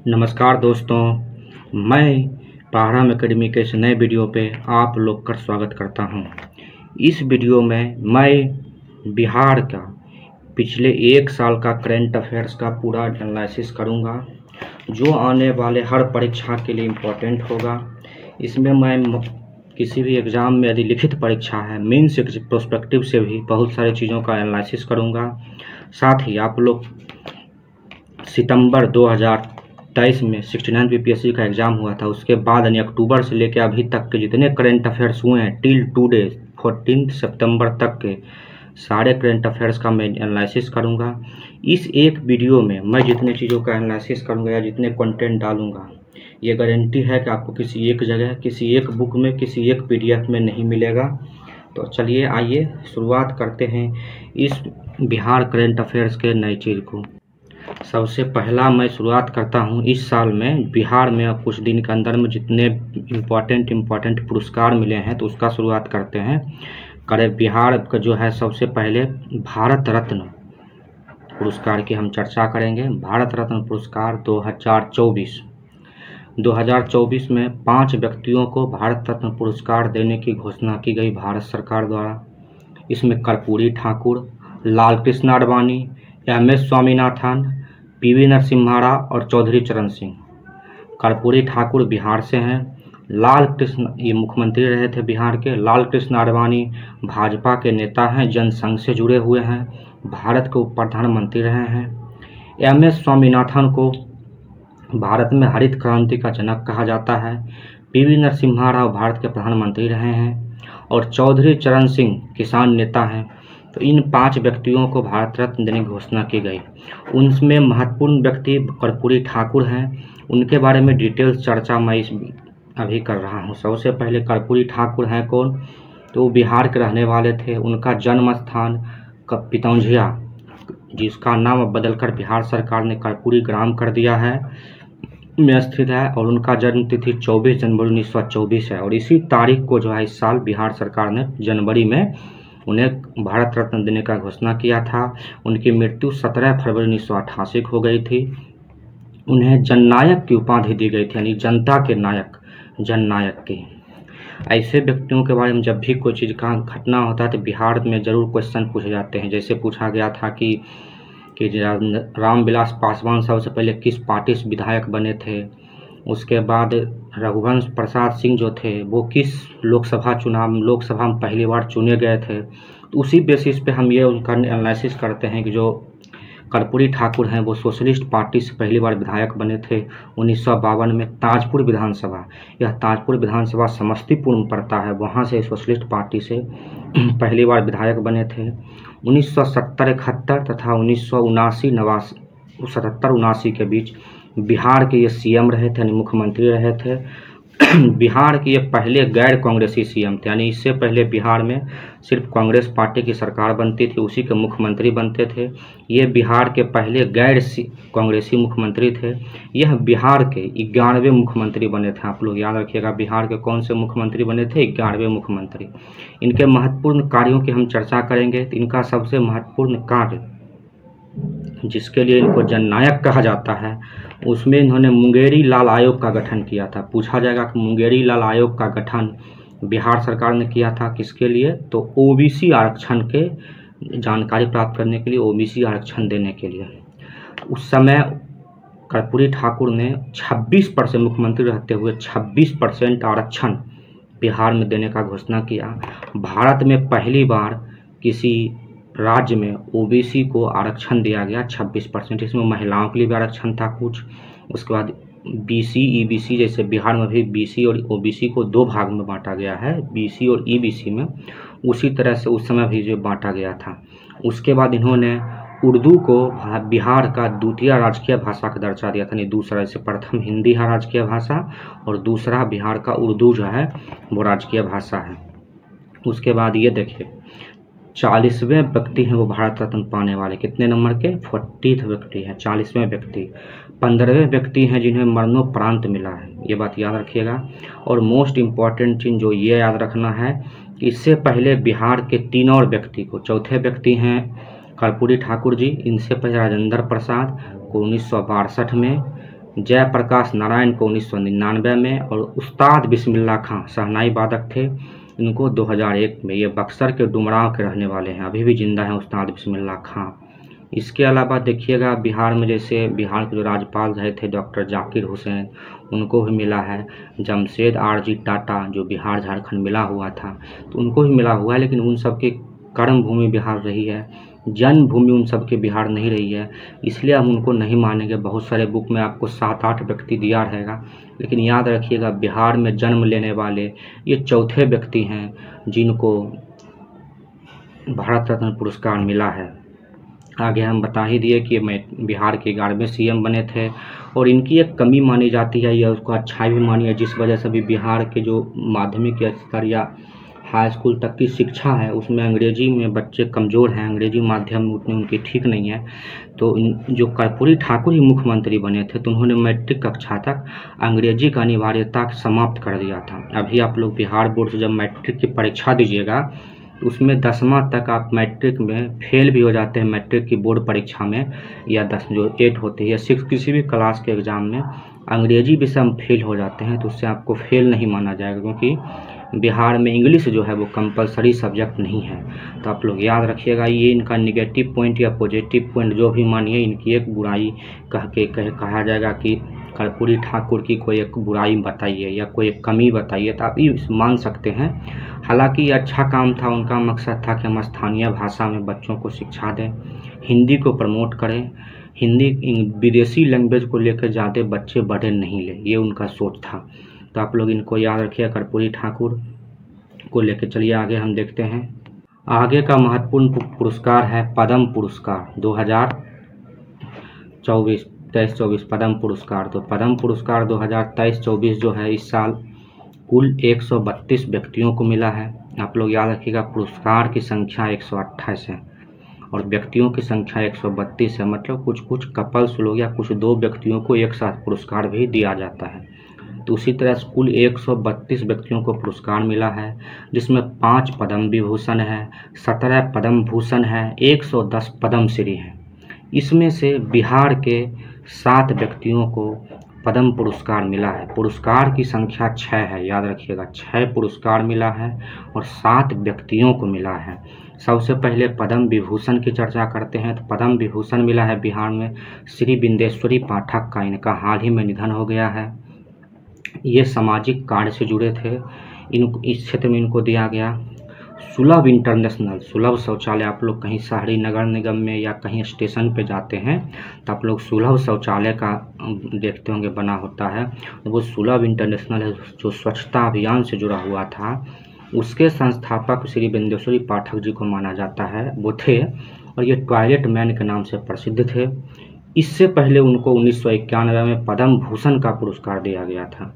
नमस्कार दोस्तों, मैं पाहराम एकेडमी के इस नए वीडियो पे आप लोग का स्वागत करता हूं। इस वीडियो में मैं बिहार का पिछले एक साल का करंट अफेयर्स का पूरा एनालिसिस करूंगा, जो आने वाले हर परीक्षा के लिए इम्पोर्टेंट होगा। इसमें मैं किसी भी एग्ज़ाम में यदि लिखित परीक्षा है, मेंस प्रोस्पेक्टिव से भी बहुत सारी चीज़ों का एनालिसिस करूंगा। साथ ही आप लोग सितंबर 2023 में 69 बीपीएससी का एग्ज़ाम हुआ था, उसके बाद यानी अक्टूबर से लेकर अभी तक के जितने करंट अफेयर्स हुए हैं टिल टुडे 14 सितंबर तक के सारे करंट अफेयर्स का मैं एनालिसिस करूंगा। इस एक वीडियो में मैं जितने चीज़ों का एनालिसिस करूंगा या जितने कंटेंट डालूंगा, ये गारंटी है कि आपको किसी एक जगह, किसी एक बुक में, किसी एक पीडीएफ में नहीं मिलेगा। तो चलिए आइए शुरुआत करते हैं इस बिहार करंट अफेयर्स के नई चीज़ को। सबसे पहला मैं शुरुआत करता हूं, इस साल में बिहार में अब कुछ दिन के अंदर में जितने इम्पोर्टेंट पुरस्कार मिले हैं तो उसका शुरुआत करते हैं। बिहार का जो है सबसे पहले भारत रत्न पुरस्कार की हम चर्चा करेंगे। भारत रत्न पुरस्कार 2024 में 5 व्यक्तियों को भारत रत्न पुरस्कार देने की घोषणा की गई भारत सरकार द्वारा। इसमें कर्पूरी ठाकुर, लाल कृष्ण आडवाणी, एम.एस. स्वामीनाथन, पी.वी. नरसिम्हा और चौधरी चरण सिंह। कर्पूरी ठाकुर बिहार से हैं। लाल कृष्ण ये मुख्यमंत्री रहे थे बिहार के। लाल कृष्ण आडवाणी भाजपा के नेता हैं, जनसंघ से जुड़े हुए हैं, भारत के उप प्रधानमंत्री रहे हैं। एम.एस. स्वामीनाथन को भारत में हरित क्रांति का जनक कहा जाता है। पी.वी. नरसिम्हा राव भारत के प्रधानमंत्री रहे हैं और चौधरी चरण सिंह किसान नेता हैं। तो इन 5 व्यक्तियों को भारत रत्न देने की घोषणा की गई। उनमें महत्वपूर्ण व्यक्ति कर्पूरी ठाकुर हैं। उनके बारे में डिटेल्स चर्चा मैं अभी कर रहा हूं। सबसे पहले कर्पूरी ठाकुर हैं कौन, तो बिहार के रहने वाले थे। उनका जन्म स्थान पितौंझिया, जिसका नाम बदलकर बिहार सरकार ने कर्पूरी ग्राम कर दिया है, में स्थित है। और उनका जन्म तिथि 24 जनवरी 1924 है। और इसी तारीख को जो है इस साल बिहार सरकार ने जनवरी में उन्हें भारत रत्न देने का घोषणा किया था। उनकी मृत्यु 17 फरवरी 1988 को हो गई थी। उन्हें जननायक की उपाधि दी गई थी, यानी जनता के नायक, जननायक की। ऐसे व्यक्तियों के बारे में जब भी कोई चीज़ का घटना होता है तो बिहार में ज़रूर क्वेश्चन पूछे जाते हैं। जैसे पूछा गया था कि रामविलास पासवान सबसे पहले किस पार्टी से विधायक बने थे। उसके बाद रघुवंश प्रसाद सिंह जो थे वो किस लोकसभा में पहली बार चुने गए थे। तो उसी बेसिस पे हम ये उनका एनालिसिस करते हैं कि जो कर्पूरी ठाकुर हैं वो सोशलिस्ट पार्टी से पहली बार विधायक बने थे 1952 में। ताजपुर विधानसभा, यह ताजपुर विधानसभा समस्तीपुर में पड़ता है, वहाँ से सोशलिस्ट पार्टी से पहली बार विधायक बने थे। 1970-71 तथा 1979-79 के बीच बिहार के ये सीएम रहे थे, यानी मुख्यमंत्री रहे थे। बिहार के ये पहले गैर कांग्रेसी सीएम थे, यानी इससे पहले बिहार में सिर्फ कांग्रेस पार्टी की सरकार बनती थी, उसी के मुख्यमंत्री बनते थे। ये बिहार के पहले गैर कांग्रेसी मुख्यमंत्री थे। यह बिहार के 11वें मुख्यमंत्री बने थे। आप लोग याद रखिएगा, बिहार के कौन से मुख्यमंत्री बने थे? 11वें मुख्यमंत्री। इनके महत्वपूर्ण कार्यों की हम चर्चा करेंगे। तो इनका सबसे महत्वपूर्ण कार्य, जिसके लिए इनको जननायक कहा जाता है, उसमें इन्होंने मुंगेरी लाल आयोग का गठन किया था। पूछा जाएगा कि मुंगेरी लाल आयोग का गठन बिहार सरकार ने किया था किसके लिए? तो ओबीसी आरक्षण के जानकारी प्राप्त करने के लिए, ओबीसी आरक्षण देने के लिए। उस समय कर्पूरी ठाकुर ने 26% मुख्यमंत्री रहते हुए 26% आरक्षण बिहार में देने का घोषणा किया। भारत में पहली बार किसी राज्य में ओबीसी को आरक्षण दिया गया 26%। इसमें महिलाओं के लिए भी आरक्षण था कुछ। उसके बाद बीसी, ईबीसी, जैसे बिहार में भी बीसी और ओबीसी को 2 भाग में बांटा गया है, बीसी और ईबीसी में, उसी तरह से उस समय भी जो बांटा गया था। उसके बाद इन्होंने उर्दू को बिहार का द्वितीय राजकीय भाषा का दर्जा दिया था, यानी दूसरा, जैसे प्रथम हिंदी है राजकीय भाषा और दूसरा बिहार का उर्दू जो है वो राजकीय भाषा है। उसके बाद ये देखिए 40वें व्यक्ति हैं वो भारत रत्न पाने वाले। कितने नंबर के? 40th व्यक्ति हैं, 40वें व्यक्ति। 15वें व्यक्ति हैं जिन्हें मरणोपरांत मिला है, ये बात याद रखिएगा। और मोस्ट इम्पॉर्टेंट चीज़ जो ये याद रखना है, इससे पहले बिहार के 3 और व्यक्ति को, चौथे व्यक्ति हैं कर्पूरी ठाकुर जी। इनसे पहले राजेंद्र प्रसाद को 1962 में, जयप्रकाश नारायण को 1999 में, और उस्ताद बिस्मिल्लाह खां शहनाई वादक थे, इनको 2001 में। ये बक्सर के डुमरांव के रहने वाले हैं, अभी भी जिंदा हैं उस्ताद बिस्मिल्लाह खां। इसके अलावा देखिएगा बिहार में, जैसे बिहार के जो राज्यपाल रहे थे डॉक्टर जाकिर हुसैन, उनको भी मिला है। जमशेद आरजी टाटा जो बिहार झारखंड मिला हुआ था, तो उनको भी मिला हुआ है, लेकिन उन सब की कर्म भूमि बिहार रही है, जन्मभूमि उन सब के बिहार नहीं रही है, इसलिए हम उनको नहीं मानेंगे। बहुत सारे बुक में आपको 7-8 व्यक्ति दिया रहेगा, लेकिन याद रखिएगा बिहार में जन्म लेने वाले ये चौथे व्यक्ति हैं जिनको भारत रत्न पुरस्कार मिला है। आगे हम बता ही दिए कि बिहार के 11वें सीएम बने थे, और इनकी एक कमी मानी जाती है या उसको अच्छाई भी मानी है, जिस वजह से भी बिहार के जो माध्यमिक स्तर या हाई स्कूल तक की शिक्षा है उसमें अंग्रेजी में बच्चे कमज़ोर हैं, अंग्रेजी माध्यम उतनी उनकी ठीक नहीं है। तो जो कर्पूरी ठाकुर ही मुख्यमंत्री बने थे, तो उन्होंने मैट्रिक कक्षा तक अंग्रेजी का अनिवार्यता समाप्त कर दिया था। अभी आप लोग बिहार बोर्ड से जब मैट्रिक की परीक्षा दीजिएगा, तो उसमें 10वां तक आप मैट्रिक में फेल भी हो जाते हैं, मैट्रिक की बोर्ड परीक्षा में, या 10 जो 8 होती है या 6 किसी भी क्लास के एग्ज़ाम में अंग्रेजी विषय हम फेल हो जाते हैं, तो उससे आपको फेल नहीं माना जाएगा, क्योंकि बिहार में इंग्लिश जो है वो कंपलसरी सब्जेक्ट नहीं है। तो आप लोग याद रखिएगा, ये इनका निगेटिव पॉइंट या पॉजिटिव पॉइंट जो भी मानिए, इनकी एक बुराई कहा जाएगा कि कर्पूरी ठाकुर की कोई एक बुराई बताइए या कोई एक कमी बताइए, तो आप ये मान सकते हैं। हालांकि ये अच्छा काम था, उनका मकसद था कि हम स्थानीय भाषा में बच्चों को शिक्षा दें, हिंदी को प्रमोट करें, हिंदी विदेशी लैंग्वेज को लेकर ज़्यादा बच्चे बढ़े नहीं ले, ये उनका सोच था। तो आप लोग इनको याद रखिए, कर्पूरी ठाकुर को लेकर। चलिए आगे हम देखते हैं। आगे का महत्वपूर्ण पुरस्कार है पद्म पुरस्कार 2023-24 पद्म पुरस्कार। तो पद्म पुरस्कार 2023-24 जो है इस साल कुल 132 व्यक्तियों को मिला है। आप लोग याद रखिएगा, पुरस्कार की संख्या 128 है और व्यक्तियों की संख्या 132 है, मतलब कुछ कुछ कपल्स लोग या कुछ 2 व्यक्तियों को एक साथ पुरस्कार भी दिया जाता है। तो उसी तरह कुल 132 व्यक्तियों को पुरस्कार मिला है, जिसमें 5 पद्म विभूषण है, 17 पद्म भूषण है, 110 पद्मश्री हैं। इसमें से बिहार के 7 व्यक्तियों को पद्म पुरस्कार मिला है। पुरस्कार की संख्या 6 है, याद रखिएगा, 6 पुरस्कार मिला है और 7 व्यक्तियों को मिला है। सबसे पहले पद्म विभूषण की चर्चा करते हैं। तो पद्म विभूषण मिला है बिहार में श्री बिंदेश्वरी पाठक का, इनका हाल ही में निधन हो गया है। ये सामाजिक कार्य से जुड़े थे, इस क्षेत्र में इनको दिया गया। सुलभ इंटरनेशनल, सुलभ शौचालय, आप लोग कहीं शहरी नगर निगम में या कहीं स्टेशन पे जाते हैं तो आप लोग सुलभ शौचालय का देखते होंगे बना होता है, तो वो सुलभ इंटरनेशनल है जो स्वच्छता अभियान से जुड़ा हुआ था। उसके संस्थापक श्री बिंदेश्वरी पाठक जी को माना जाता है, वो थे, और ये टॉयलेट मैन के नाम से प्रसिद्ध थे। इससे पहले उनको 1991 में पद्म भूषण का पुरस्कार दिया गया था।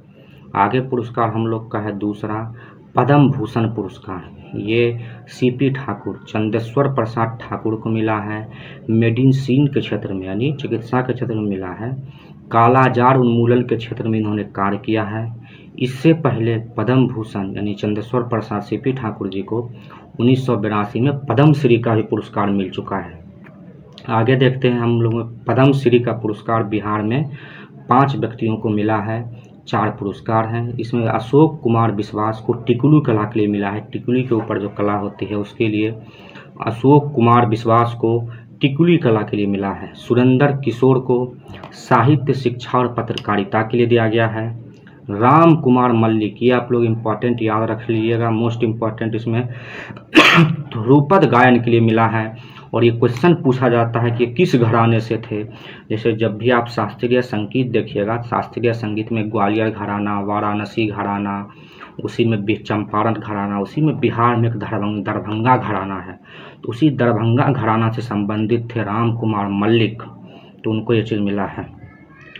आगे पुरस्कार हम लोग का है दूसरा पद्म भूषण पुरस्कार। ये सीपी ठाकुर, चंदेश्वर प्रसाद ठाकुर को मिला है। मेडिसिन के क्षेत्र में यानी चिकित्सा के क्षेत्र में मिला है। कालाजार उन्मूलन के क्षेत्र में इन्होंने कार्य किया है। इससे पहले पद्म भूषण यानी चंदेश्वर प्रसाद सीपी ठाकुर जी को 1982 में पद्मश्री का भी पुरस्कार मिल चुका है। आगे देखते हैं हम लोग, पद्मश्री का पुरस्कार बिहार में 5 व्यक्तियों को मिला है, 4 पुरस्कार हैं। इसमें अशोक कुमार विश्वास को टिकुली कला के लिए मिला है, टिकुली के ऊपर जो कला होती है उसके लिए अशोक कुमार विश्वास को टिकुली कला के लिए मिला है। सुरेंद्र किशोर को साहित्य, शिक्षा और पत्रकारिता के लिए दिया गया है। राम कुमार मल्लिक, ये आप लोग इम्पोर्टेंट याद रख लीजिएगा, मोस्ट इम्पॉर्टेंट, इसमें ध्रुपद गायन के लिए मिला है। और ये क्वेश्चन पूछा जाता है कि किस घराने से थे। जैसे जब भी आप शास्त्रीय संगीत देखिएगा, शास्त्रीय संगीत में ग्वालियर घराना, वाराणसी घराना, उसी में चंपारण घराना, उसी में बिहार में एक दरभंगा घराना है, तो उसी दरभंगा घराना से संबंधित थे राम कुमार मल्लिक, तो उनको ये चीज़ मिला है।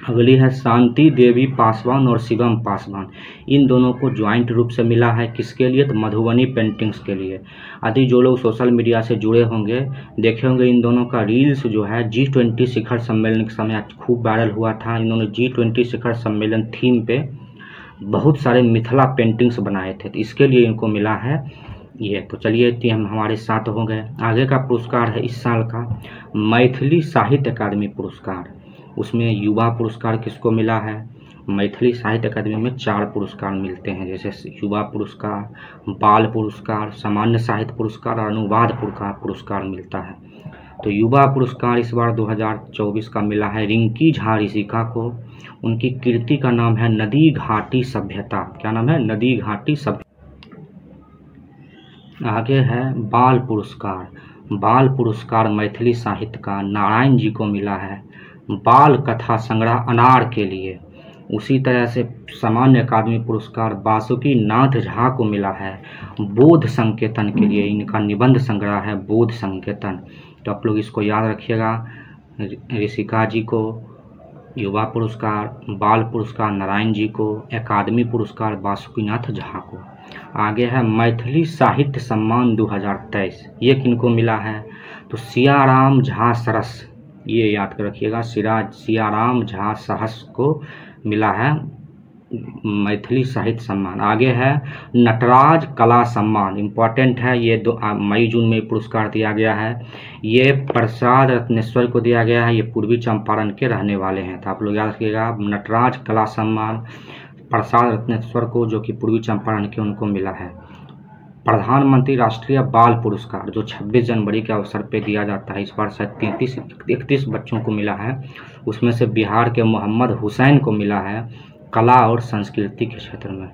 अगली है शांति देवी पासवान और शिवम पासवान, इन दोनों को ज्वाइंट रूप से मिला है। किसके लिए? तो मधुबनी पेंटिंग्स के लिए। आदि जो लोग सोशल मीडिया से जुड़े होंगे देखे होंगे इन दोनों का रील्स जो है G20 शिखर सम्मेलन के समय खूब वायरल हुआ था। इन्होंने G20 शिखर सम्मेलन थीम पे बहुत सारे मिथिला पेंटिंग्स बनाए थे, तो इसके लिए इनको मिला है ये। तो चलिए हम हमारे साथ हो गए। आगे का पुरस्कार है इस साल का मैथिली साहित्य अकादमी पुरस्कार। उसमें युवा पुरस्कार किसको मिला है? मैथिली साहित्य अकादमी में 4 पुरस्कार मिलते हैं, जैसे युवा पुरस्कार, बाल पुरस्कार, सामान्य साहित्य पुरस्कार और अनुवाद पुरस्कार मिलता है। तो युवा पुरस्कार इस बार 2024 का मिला है रिंकी झा ऋषिका को। उनकी कृति का नाम है नदी घाटी सभ्यता। क्या नाम है? नदी घाटी सभ्यता। आगे है बाल पुरस्कार। बाल पुरस्कार मैथिली साहित्य का नारायण जी को मिला है बाल कथा संग्रह अनार के लिए। उसी तरह से सामान्य अकादमी पुरस्कार वासुकी नाथ झा को मिला है बोध संकेतन के लिए। इनका निबंध संग्रह है बोध संकेतन। तो आप लोग इसको याद रखिएगा। ऋषिका जी को युवा पुरस्कार, बाल पुरस्कार नारायण जी को, अकादमी पुरस्कार वासुकीनाथ झा को। आगे है मैथिली साहित्य सम्मान 2023। ये किनको मिला है? तो सियाराम झा सरस, ये याद कर रखिएगा, सियाराम झा सहस को मिला है मैथिली साहित्य सम्मान। आगे है नटराज कला सम्मान, इम्पॉर्टेंट है ये। मई जून में पुरस्कार दिया गया है। ये प्रसाद रत्नेश्वर को दिया गया है। ये पूर्वी चंपारण के रहने वाले हैं, तो आप लोग याद रखिएगा। नटराज कला सम्मान प्रसाद रत्नेश्वर को, जो कि पूर्वी चंपारण के, उनको मिला है। प्रधानमंत्री राष्ट्रीय बाल पुरस्कार जो 26 जनवरी के अवसर पे दिया जाता है, इस बार शायद 31 बच्चों को मिला है। उसमें से बिहार के मोहम्मद हुसैन को मिला है कला और संस्कृति के क्षेत्र में।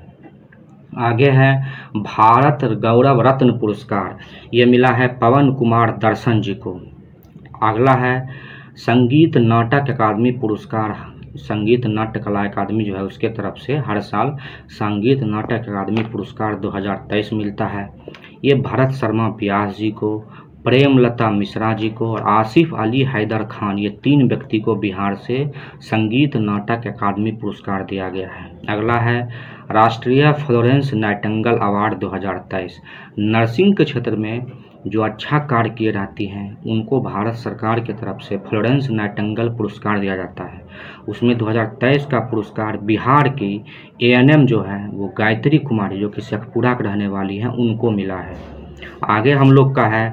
आगे है भारत गौरव रत्न पुरस्कार। ये मिला है पवन कुमार दर्शन जी को। अगला है संगीत नाटक अकादमी पुरस्कार। संगीत नाट्य कला अकादमी जो है उसके तरफ से हर साल संगीत नाटक अकादमी पुरस्कार 2023 मिलता है। ये भरत शर्मा व्यास जी को, प्रेमलता मिश्रा जी को और आसिफ अली हैदर खान, ये 3 व्यक्ति को बिहार से संगीत नाटक अकादमी पुरस्कार दिया गया है। अगला है राष्ट्रीय फ्लोरेंस नाइटिंगेल अवार्ड 2023। नर्सिंग के क्षेत्र में जो अच्छा कार्य किए रहती हैं उनको भारत सरकार की तरफ से फ्लोरेंस नाइटिंगेल पुरस्कार दिया जाता है। उसमें 2023 का पुरस्कार बिहार की ANM जो है वो गायत्री कुमारी, जो कि शेखपुरा के रहने वाली हैं, उनको मिला है। आगे हम लोग का है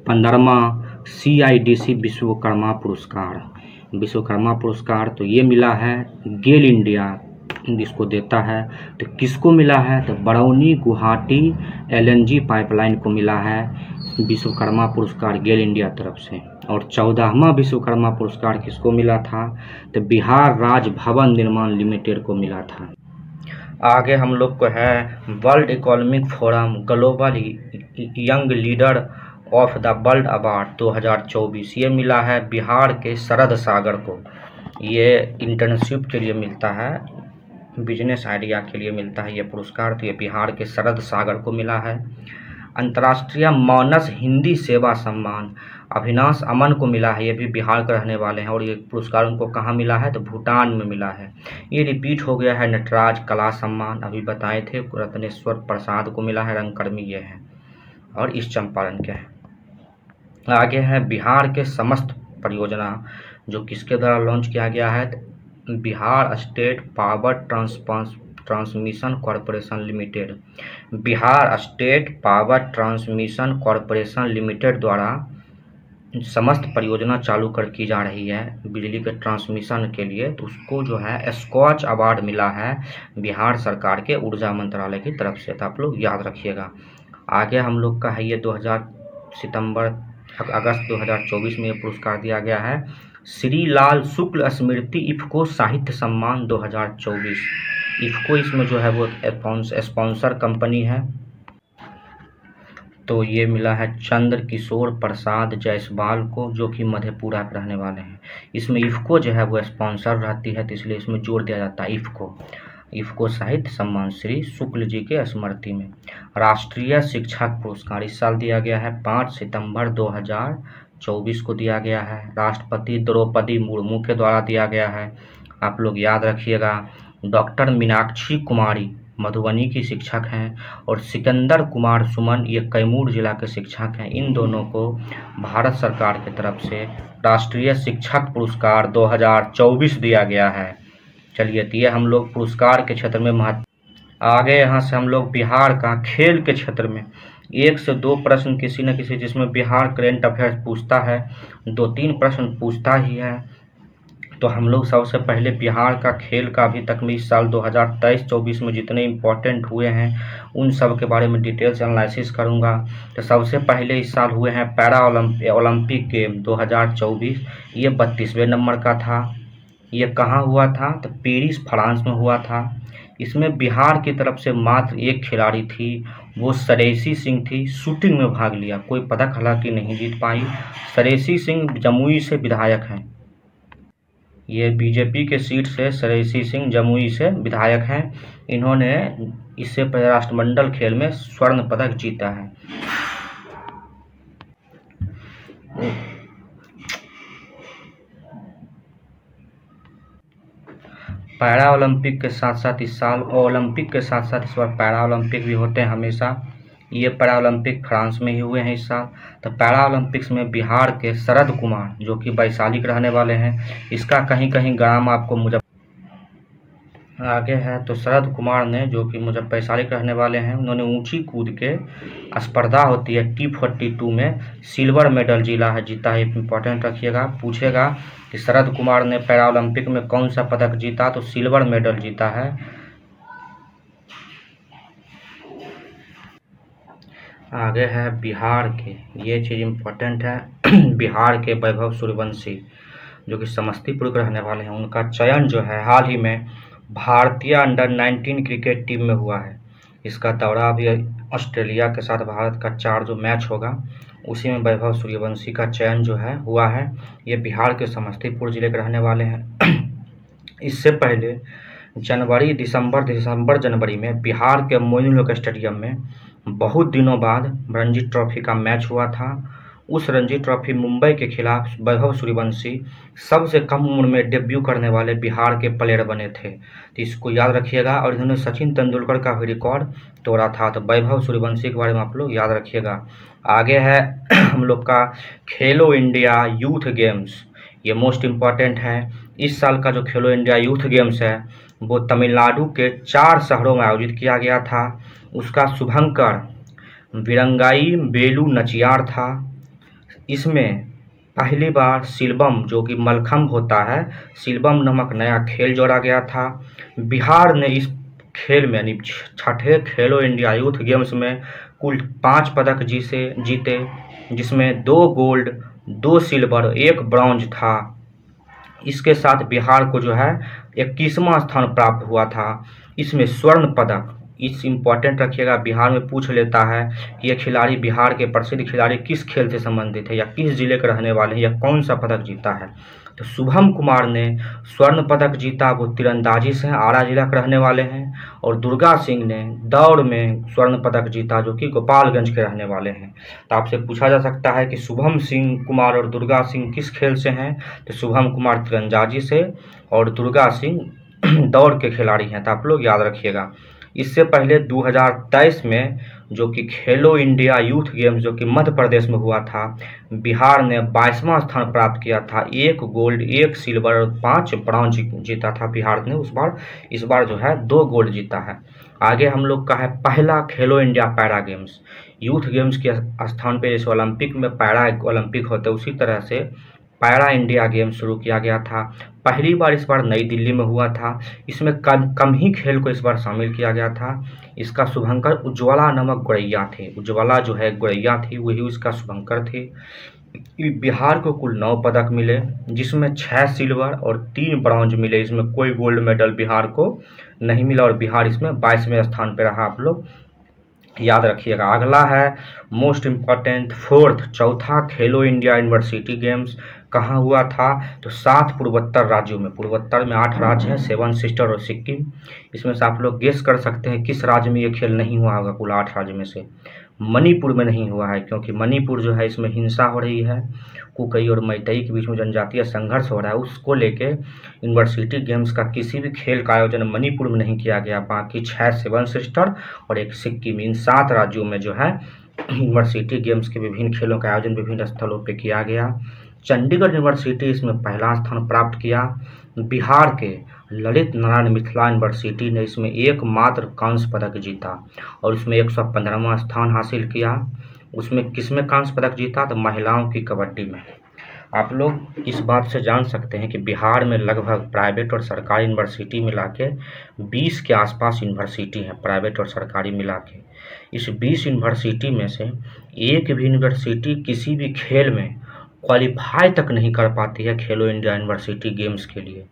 15वां CIDC विश्वकर्मा पुरस्कार। विश्वकर्मा पुरस्कार तो ये मिला है गेल इंडिया जिसको देता है। तो किसको मिला है? तो बरौनी गुवाहाटी LNG पाइपलाइन को मिला है विश्वकर्मा पुरस्कार गेल इंडिया तरफ से। और 14वां विश्वकर्मा पुरस्कार किसको मिला था? तो बिहार राज्य भवन निर्माण लिमिटेड को मिला था। आगे हम लोग को है world economic forum global young leader of the world award 2024। ये मिला है बिहार के शरद सागर को। ये इंटर्नशिप के लिए मिलता है, बिजनेस आइडिया के लिए मिलता है ये पुरस्कार। तो ये बिहार के शरद सागर को मिला है। अंतर्राष्ट्रीय मानस हिंदी सेवा सम्मान अविनाश अमन को मिला है। ये भी बिहार के रहने वाले हैं और ये पुरस्कार उनको कहाँ मिला है? तो भूटान में मिला है। ये रिपीट हो गया है। नटराज कला सम्मान अभी बताए थे, रत्नेश्वर प्रसाद को मिला है, रंगकर्मी ये है और ईस्ट चंपारण के हैं। आगे है बिहार के समस्त परियोजना जो किसके द्वारा लॉन्च किया गया है? Bihar state power transmission corporation limited. Bihar state power transmission corporation limited द्वारा समस्त परियोजना चालू की जा रही है बिजली के ट्रांसमिशन के लिए। तो उसको जो है स्कॉच अवार्ड मिला है बिहार सरकार के ऊर्जा मंत्रालय की तरफ से। तो आप लोग याद रखिएगा। आगे हम लोग का है ये अगस्त 2024 में ये पुरस्कार दिया गया है श्री लाल शुक्ल स्मृति इफ्को साहित्य सम्मान 2024। इफ्को इसमें जो है वो स्पॉन्सर कंपनी है। तो ये मिला है चंद्र किशोर प्रसाद जायसवाल को, जो कि मधेपुरा के रहने वाले हैं। इसमें इफ्को जो है वो स्पॉन्सर रहती है, तो इसलिए इसमें जोड़ दिया जाता है इफ्को साहित्य सम्मान श्री शुक्ल जी के स्मृति में। राष्ट्रीय शिक्षक पुरस्कार इस साल दिया गया है 5 सितंबर 2024 को दिया गया है। राष्ट्रपति द्रौपदी मुर्मू के द्वारा दिया गया है। आप लोग याद रखिएगा। डॉक्टर मीनाक्षी कुमारी मधुबनी की शिक्षक हैं और सिकंदर कुमार सुमन ये कैमूर जिला के शिक्षक हैं। इन दोनों को भारत सरकार की तरफ से राष्ट्रीय शिक्षक पुरस्कार 2024 दिया गया है। चलिए, तो ये हम लोग पुरस्कार के क्षेत्र में महत्व। आगे यहाँ से हम लोग बिहार का खेल के क्षेत्र में 1 से 2 प्रश्न किसी न किसी, जिसमें बिहार करेंट अफेयर्स पूछता है, 2-3 प्रश्न पूछता ही है। तो हम लोग सबसे पहले बिहार का खेल का अभी तक में इस साल 2023-24 में जितने इम्पोर्टेंट हुए हैं उन सब के बारे में डिटेल से एनालिसिस करूंगा। तो सबसे पहले इस साल हुए हैं पैरा ओलंपिक गेम 2024। ये 32वें नंबर का था। ये कहाँ हुआ था? तो पेरिस फ्रांस में हुआ था। इसमें बिहार की तरफ से मात्र एक खिलाड़ी थी, वो सरेसी सिंह थी। शूटिंग में भाग लिया, कोई पदक हालांकि नहीं जीत पाई। सरेसी सिंह जमुई से विधायक हैं। ये बीजेपी के सीट से सरेसी सिंह जमुई से विधायक हैं। इन्होंने इससे पहले राष्ट्रमंडल खेल में स्वर्ण पदक जीता है। पैरा ओलंपिक के साथ साथ इस साल ओलंपिक के साथ साथ इस बार पैरा ओलंपिक भी होते हैं हमेशा। ये पैरा ओलंपिक फ्रांस में ही हुए हैं इस साल। तो पैरा ओलंपिक्स में बिहार के शरद कुमार, जो कि वैशाली के रहने वाले हैं, इसका कहीं कहीं ग्राम आपको आगे है। तो शरद कुमार ने, जो कि वैशाली के रहने वाले हैं, उन्होंने ऊंची कूद के स्पर्धा होती है T42 में सिल्वर मेडल जीता है। इम्पोर्टेंट रखिएगा, पूछेगा कि शरद कुमार ने पैरा ओलंपिक में कौन सा पदक जीता, तो सिल्वर मेडल जीता है। आगे है बिहार के, ये चीज़ इम्पोर्टेंट है बिहार के वैभव सूर्यवंशी, जो कि समस्तीपुर के रहने वाले हैं। उनका चयन जो है हाल ही में भारतीय अंडर-19 क्रिकेट टीम में हुआ है। इसका दौरा अभी ऑस्ट्रेलिया के साथ भारत का 4 जो मैच होगा उसी में वैभव सूर्यवंशी का चयन जो है हुआ है। ये बिहार के समस्तीपुर जिले के रहने वाले हैं। इससे पहले दिसंबर-जनवरी में बिहार के मोइनुलहक स्टेडियम में बहुत दिनों बाद रणजी ट्रॉफी का मैच हुआ था। उस रणजी ट्रॉफी मुंबई के खिलाफ वैभव सूर्यवंशी सबसे कम उम्र में डेब्यू करने वाले बिहार के प्लेयर बने थे। तो इसको याद रखिएगा। और इन्होंने सचिन तेंदुलकर का भी रिकॉर्ड तोड़ा था। तो वैभव सूर्यवंशी के बारे में आप लोग याद रखिएगा। आगे है हम लोग का खेलो इंडिया यूथ गेम्स। ये मोस्ट इम्पॉर्टेंट है। इस साल का जो खेलो इंडिया यूथ गेम्स है वो तमिलनाडु के 4 शहरों में आयोजित किया गया था। उसका शुभंकर विरंगाई बेलू नचियार था। इसमें पहली बार सिलबम, जो कि मलखम्ब होता है, सिलबम नामक नया खेल जोड़ा गया था। बिहार ने इस खेल में यानी 6ठे खेलो इंडिया यूथ गेम्स में कुल 5 पदक जीते, जिसमें 2 गोल्ड, 2 सिल्वर, 1 ब्रॉन्ज था। इसके साथ बिहार को जो है 21वां स्थान प्राप्त हुआ था। इसमें स्वर्ण पदक, इस इम्पॉर्टेंट रखिएगा, बिहार में पूछ लेता है कि ये खिलाड़ी, बिहार के प्रसिद्ध खिलाड़ी किस खेल से संबंधित है या किस जिले के रहने वाले हैं या कौन सा पदक जीता है। तो शुभम कुमार ने स्वर्ण पदक जीता, वो तीरंदाजी से आरा जिला के रहने वाले हैं। और दुर्गा सिंह ने दौड़ में स्वर्ण पदक जीता, जो कि गोपालगंज के रहने वाले हैं। तो आपसे पूछा जा सकता है कि शुभम सिंह कुमार और दुर्गा सिंह किस खेल से हैं। तो शुभम कुमार तीरंदाजी से और दुर्गा सिंह दौड़ के खिलाड़ी हैं। तो आप लोग याद रखिएगा। इससे पहले 2023 में जो कि खेलो इंडिया यूथ गेम्स, जो कि मध्य प्रदेश में हुआ था, बिहार ने 22वां स्थान प्राप्त किया था। 1 गोल्ड, 1 सिल्वर और 5 ब्रॉन्ज जीता था बिहार ने। इस बार जो है 2 गोल्ड जीता है। आगे हम लोग का है पहला खेलो India para games. Youth games के स्थान पे जैसे ओलंपिक में पैरा ओलंपिक होते उसी तरह से पैरा इंडिया गेम शुरू किया गया था। पहली बार इस बार नई दिल्ली में हुआ था। इसमें कम ही खेल को इस बार शामिल किया गया था। इसका शुभंकर उज्ज्वला नामक गुड़ैया थे। उज्ज्वला जो है गुड़ैया थी, वही उसका शुभंकर थे। बिहार को कुल 9 पदक मिले, जिसमें 6 सिल्वर और 3 ब्रॉन्ज मिले। इसमें कोई गोल्ड मेडल बिहार को नहीं मिला और बिहार इसमें 22वें स्थान पर रहा। आप लोग याद रखिएगा। अगला है मोस्ट इम्पॉर्टेंट चौथा खेलो इंडिया यूनिवर्सिटी गेम्स। कहाँ हुआ था? तो 7 पूर्वोत्तर राज्यों में। पूर्वोत्तर में 8 राज्य हैं, 7 सिस्टर और सिक्किम। इसमें से आप लोग गेस कर सकते हैं किस राज्य में ये खेल नहीं हुआ होगा। कुल 8 राज्य में से मणिपुर में नहीं हुआ है, क्योंकि मणिपुर जो है इसमें हिंसा हो रही है। कुकई और मैतई के बीच में जनजातीय संघर्ष हो रहा है, उसको लेके यूनिवर्सिटी गेम्स का किसी भी खेल का आयोजन मणिपुर में नहीं किया गया। बाकी 6 7 सिस्टर और 1 सिक्किम, इन 7 राज्यों में जो है यूनिवर्सिटी गेम्स के विभिन्न खेलों का आयोजन विभिन्न स्थलों पे किया गया। चंडीगढ़ यूनिवर्सिटी इसमें पहला स्थान प्राप्त किया। बिहार के ललित नारायण मिथिला यूनिवर्सिटी ने इसमें एकमात्र कांस्य पदक जीता और इसमें 115वां स्थान हासिल किया। उसमें किसमें कांस्य पदक जीता? तो महिलाओं की कबड्डी में। आप लोग इस बात से जान सकते हैं कि बिहार में लगभग प्राइवेट और सरकारी यूनिवर्सिटी मिला के 20 के आसपास यूनिवर्सिटी हैं, प्राइवेट और सरकारी मिला के। इस 20 यूनिवर्सिटी में से एक भी यूनिवर्सिटी किसी भी खेल में क्वालिफाई तक नहीं कर पाती है खेलो इंडिया यूनिवर्सिटी गेम्स के लिए।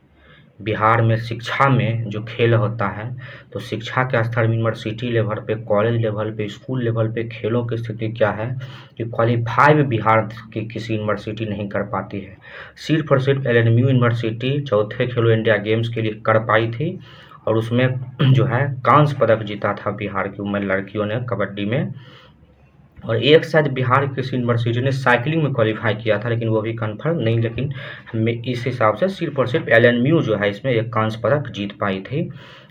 बिहार में शिक्षा में जो खेल होता है तो शिक्षा के स्तर में यूनिवर्सिटी लेवल पे, कॉलेज लेवल पे, स्कूल लेवल पे खेलों की स्थिति क्या है कि क्वालिफाई भी बिहार की किसी यूनिवर्सिटी नहीं कर पाती है। सिर्फ और सिर्फ LNMU यूनिवर्सिटी चौथे खेलो इंडिया गेम्स के लिए कर पाई थी और उसमें जो है कांस्य पदक जीता था बिहार की उम्र लड़कियों ने कबड्डी में। और एक शायद बिहार की किसी यूनिवर्सिटी ने साइकिलिंग में क्वालिफाई किया था, लेकिन वो भी कंफर्म नहीं। लेकिन इस हिसाब से सिर्फ और सिर्फ LNMU जो है इसमें एक कांस्य पदक जीत पाई थी।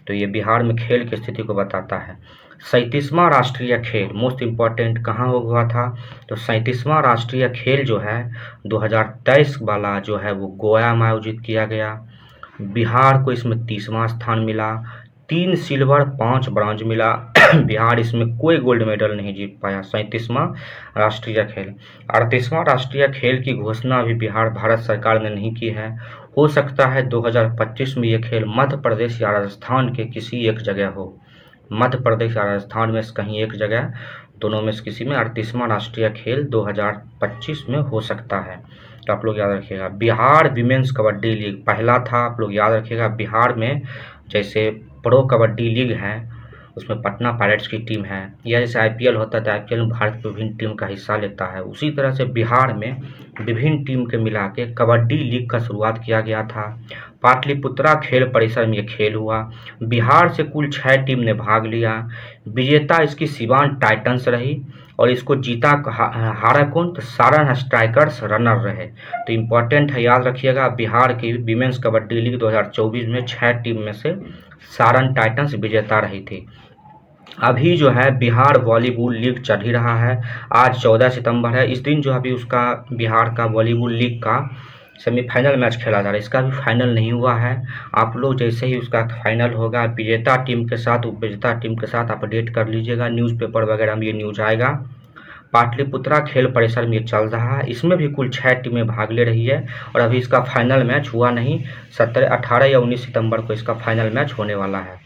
तो ये बिहार में खेल की स्थिति को बताता है। 37वां राष्ट्रीय खेल मोस्ट इम्पॉर्टेंट कहाँ हुआ था? तो 37वां राष्ट्रीय खेल जो है 2023 वाला जो है वो गोवा में आयोजित किया गया। बिहार को इसमें 30वां स्थान मिला, 3 सिल्वर 5 ब्रॉन्ज मिला। बिहार इसमें कोई गोल्ड मेडल नहीं जीत पाया। 37वां राष्ट्रीय खेल। 38वां राष्ट्रीय खेल की घोषणा अभी भारत सरकार ने नहीं की है। हो सकता है 2025 में ये खेल मध्य प्रदेश या राजस्थान के किसी एक जगह हो, मध्य प्रदेश या राजस्थान में कहीं एक जगह, दोनों में से किसी में 38वां राष्ट्रीय खेल 2025 में हो सकता है। तो आप लोग याद रखिएगा। बिहार विमेंस कबड्डी लीग पहला था, आप लोग याद रखिएगा। बिहार में जैसे प्रो कबड्डी लीग है उसमें पटना पायरेट्स की टीम है, या जैसे IPL होता है तो IPL में भारत विभिन्न टीम का हिस्सा लेता है, उसी तरह से बिहार में विभिन्न टीम के मिला के कबड्डी लीग का शुरुआत किया गया था। पाटलिपुत्रा खेल परिसर में ये खेल हुआ। बिहार से कुल 6 टीम ने भाग लिया। विजेता इसकी सिवान टाइटंस रही और इसको जीता हारा कौन? तो सारण स्ट्राइकर्स रनर रहे। तो इम्पोर्टेंट है, याद रखिएगा। बिहार की विमेंस कबड्डी लीग 2024 में 6 टीम में से सारण टाइटंस विजेता रही थी। अभी जो है बिहार वॉलीबॉल लीग चल ही रहा है। आज 14 सितंबर है। इस दिन जो अभी उसका बिहार का वॉलीबॉल लीग का सेमीफाइनल मैच खेला जा रहा है, इसका भी फाइनल नहीं हुआ है। आप लोग जैसे ही उसका फाइनल होगा विजेता टीम के साथ उपविजेता टीम के साथ अपडेट कर लीजिएगा, न्यूज़पेपर वगैरह में ये न्यूज़ आएगा। पाटलिपुत्रा खेल परिसर में ये चल रहा है। इसमें भी कुल 6 टीमें भाग ले रही है और अभी इसका फाइनल मैच हुआ नहीं। 18 या 19 सितंबर को इसका फाइनल मैच होने वाला है।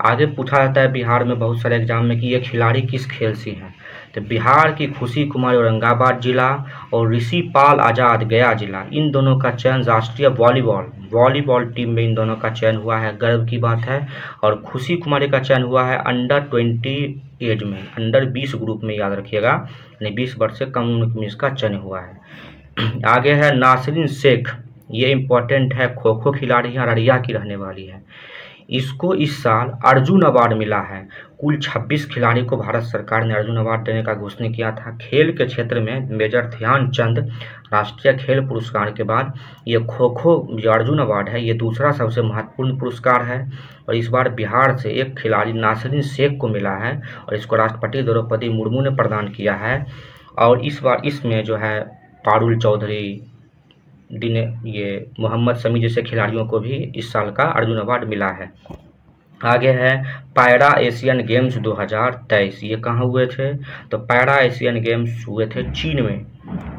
आगे पूछा जाता है बिहार में बहुत सारे एग्जाम में कि ये खिलाड़ी किस खेल से हैं। तो बिहार की खुशी कुमारी औरंगाबाद जिला और ऋषि पाल आज़ाद गया जिला, इन दोनों का चयन राष्ट्रीय वॉलीबॉल टीम में इन दोनों का चयन हुआ है, गर्व की बात है। और खुशी कुमारी का चयन हुआ है अंडर 20 एज में, अंडर 20 ग्रुप में, याद रखिएगा, यानी 20 वर्ष से कम उम्र में इसका चयन हुआ है। आगे है नासरीन शेख, ये इम्पोर्टेंट है, खो खो खिलाड़ी है, अररिया की रहने वाली है। इसको इस साल अर्जुन अवार्ड मिला है। कुल 26 खिलाड़ी को भारत सरकार ने अर्जुन अवार्ड देने का घोषणा किया था। खेल के क्षेत्र में मेजर ध्यानचंद राष्ट्रीय खेल पुरस्कार के बाद ये खो खो जो अर्जुन अवार्ड है ये दूसरा सबसे महत्वपूर्ण पुरस्कार है। और इस बार बिहार से एक खिलाड़ी नासरीन शेख को मिला है और इसको राष्ट्रपति द्रौपदी मुर्मू ने प्रदान किया है। और इस बार इसमें जो है पारुल चौधरी, ये मोहम्मद शमी जैसे खिलाड़ियों को भी इस साल का अर्जुन अवार्ड मिला है। आगे है पैरा एशियन गेम्स 2023, ये कहाँ हुए थे? तो पैरा एशियन गेम्स हुए थे चीन में।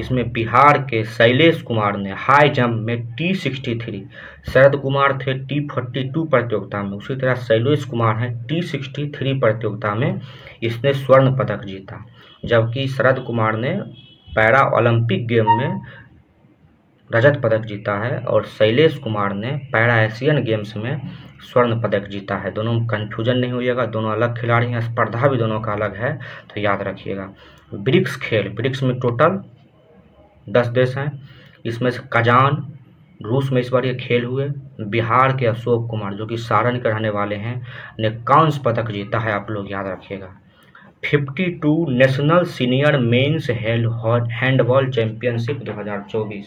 इसमें बिहार के शैलेश कुमार ने हाई जंप में T63, शरद कुमार थे T42 प्रतियोगिता में, उसी तरह शैलेश कुमार हैं T63 प्रतियोगिता में इसने स्वर्ण पदक जीता। जबकि शरद कुमार ने पैरा ओलंपिक गेम में रजत पदक जीता है और शैलेश कुमार ने पैरा एशियन गेम्स में स्वर्ण पदक जीता है। दोनों में कन्फ्यूजन नहीं होइएगा, दोनों अलग खिलाड़ी हैं, स्पर्धा भी दोनों का अलग है, तो याद रखिएगा। ब्रिक्स खेल, ब्रिक्स में टोटल 10 देश हैं। इसमें से कजान रूस में इस बार ये खेल हुए। बिहार के अशोक कुमार जो कि सारण के रहने वाले हैं ने कांस्य पदक जीता है, आप लोग याद रखिएगा। 52 national senior mains handball championship 2024,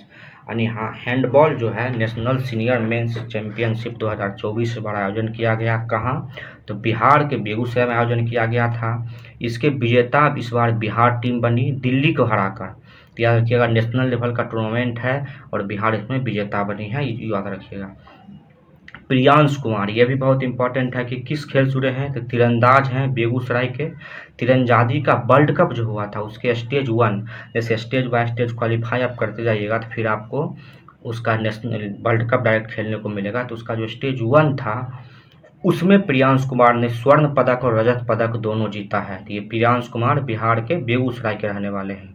यानी हाँ हैंडबॉल जो है नेशनल सीनियर मेंस चैंपियनशिप 2024 से बड़ा आयोजन किया गया। कहाँ? तो बिहार के बेगूसराय में आयोजन किया गया था। इसके विजेता इस बार बिहार टीम बनी दिल्ली को हराकर। तो याद रखिएगा नेशनल लेवल का टूर्नामेंट है और बिहार इसमें विजेता बनी है, ये याद रखिएगा। प्रियांश कुमार, ये भी बहुत इंपॉर्टेंट है कि किस खेल से जुड़े हैं, तो तीरंदाज हैं बेगूसराय के। तीरंदाजी का वर्ल्ड कप जो हुआ था उसके स्टेज 1, जैसे स्टेज बाय स्टेज क्वालिफाई आप करते जाइएगा तो फिर आपको उसका नेशनल वर्ल्ड कप डायरेक्ट खेलने को मिलेगा। तो उसका जो स्टेज 1 था उसमें प्रियांश कुमार ने स्वर्ण पदक और रजत पदक दोनों जीता है। तो ये प्रियांश कुमार बिहार के बेगूसराय के रहने वाले हैं।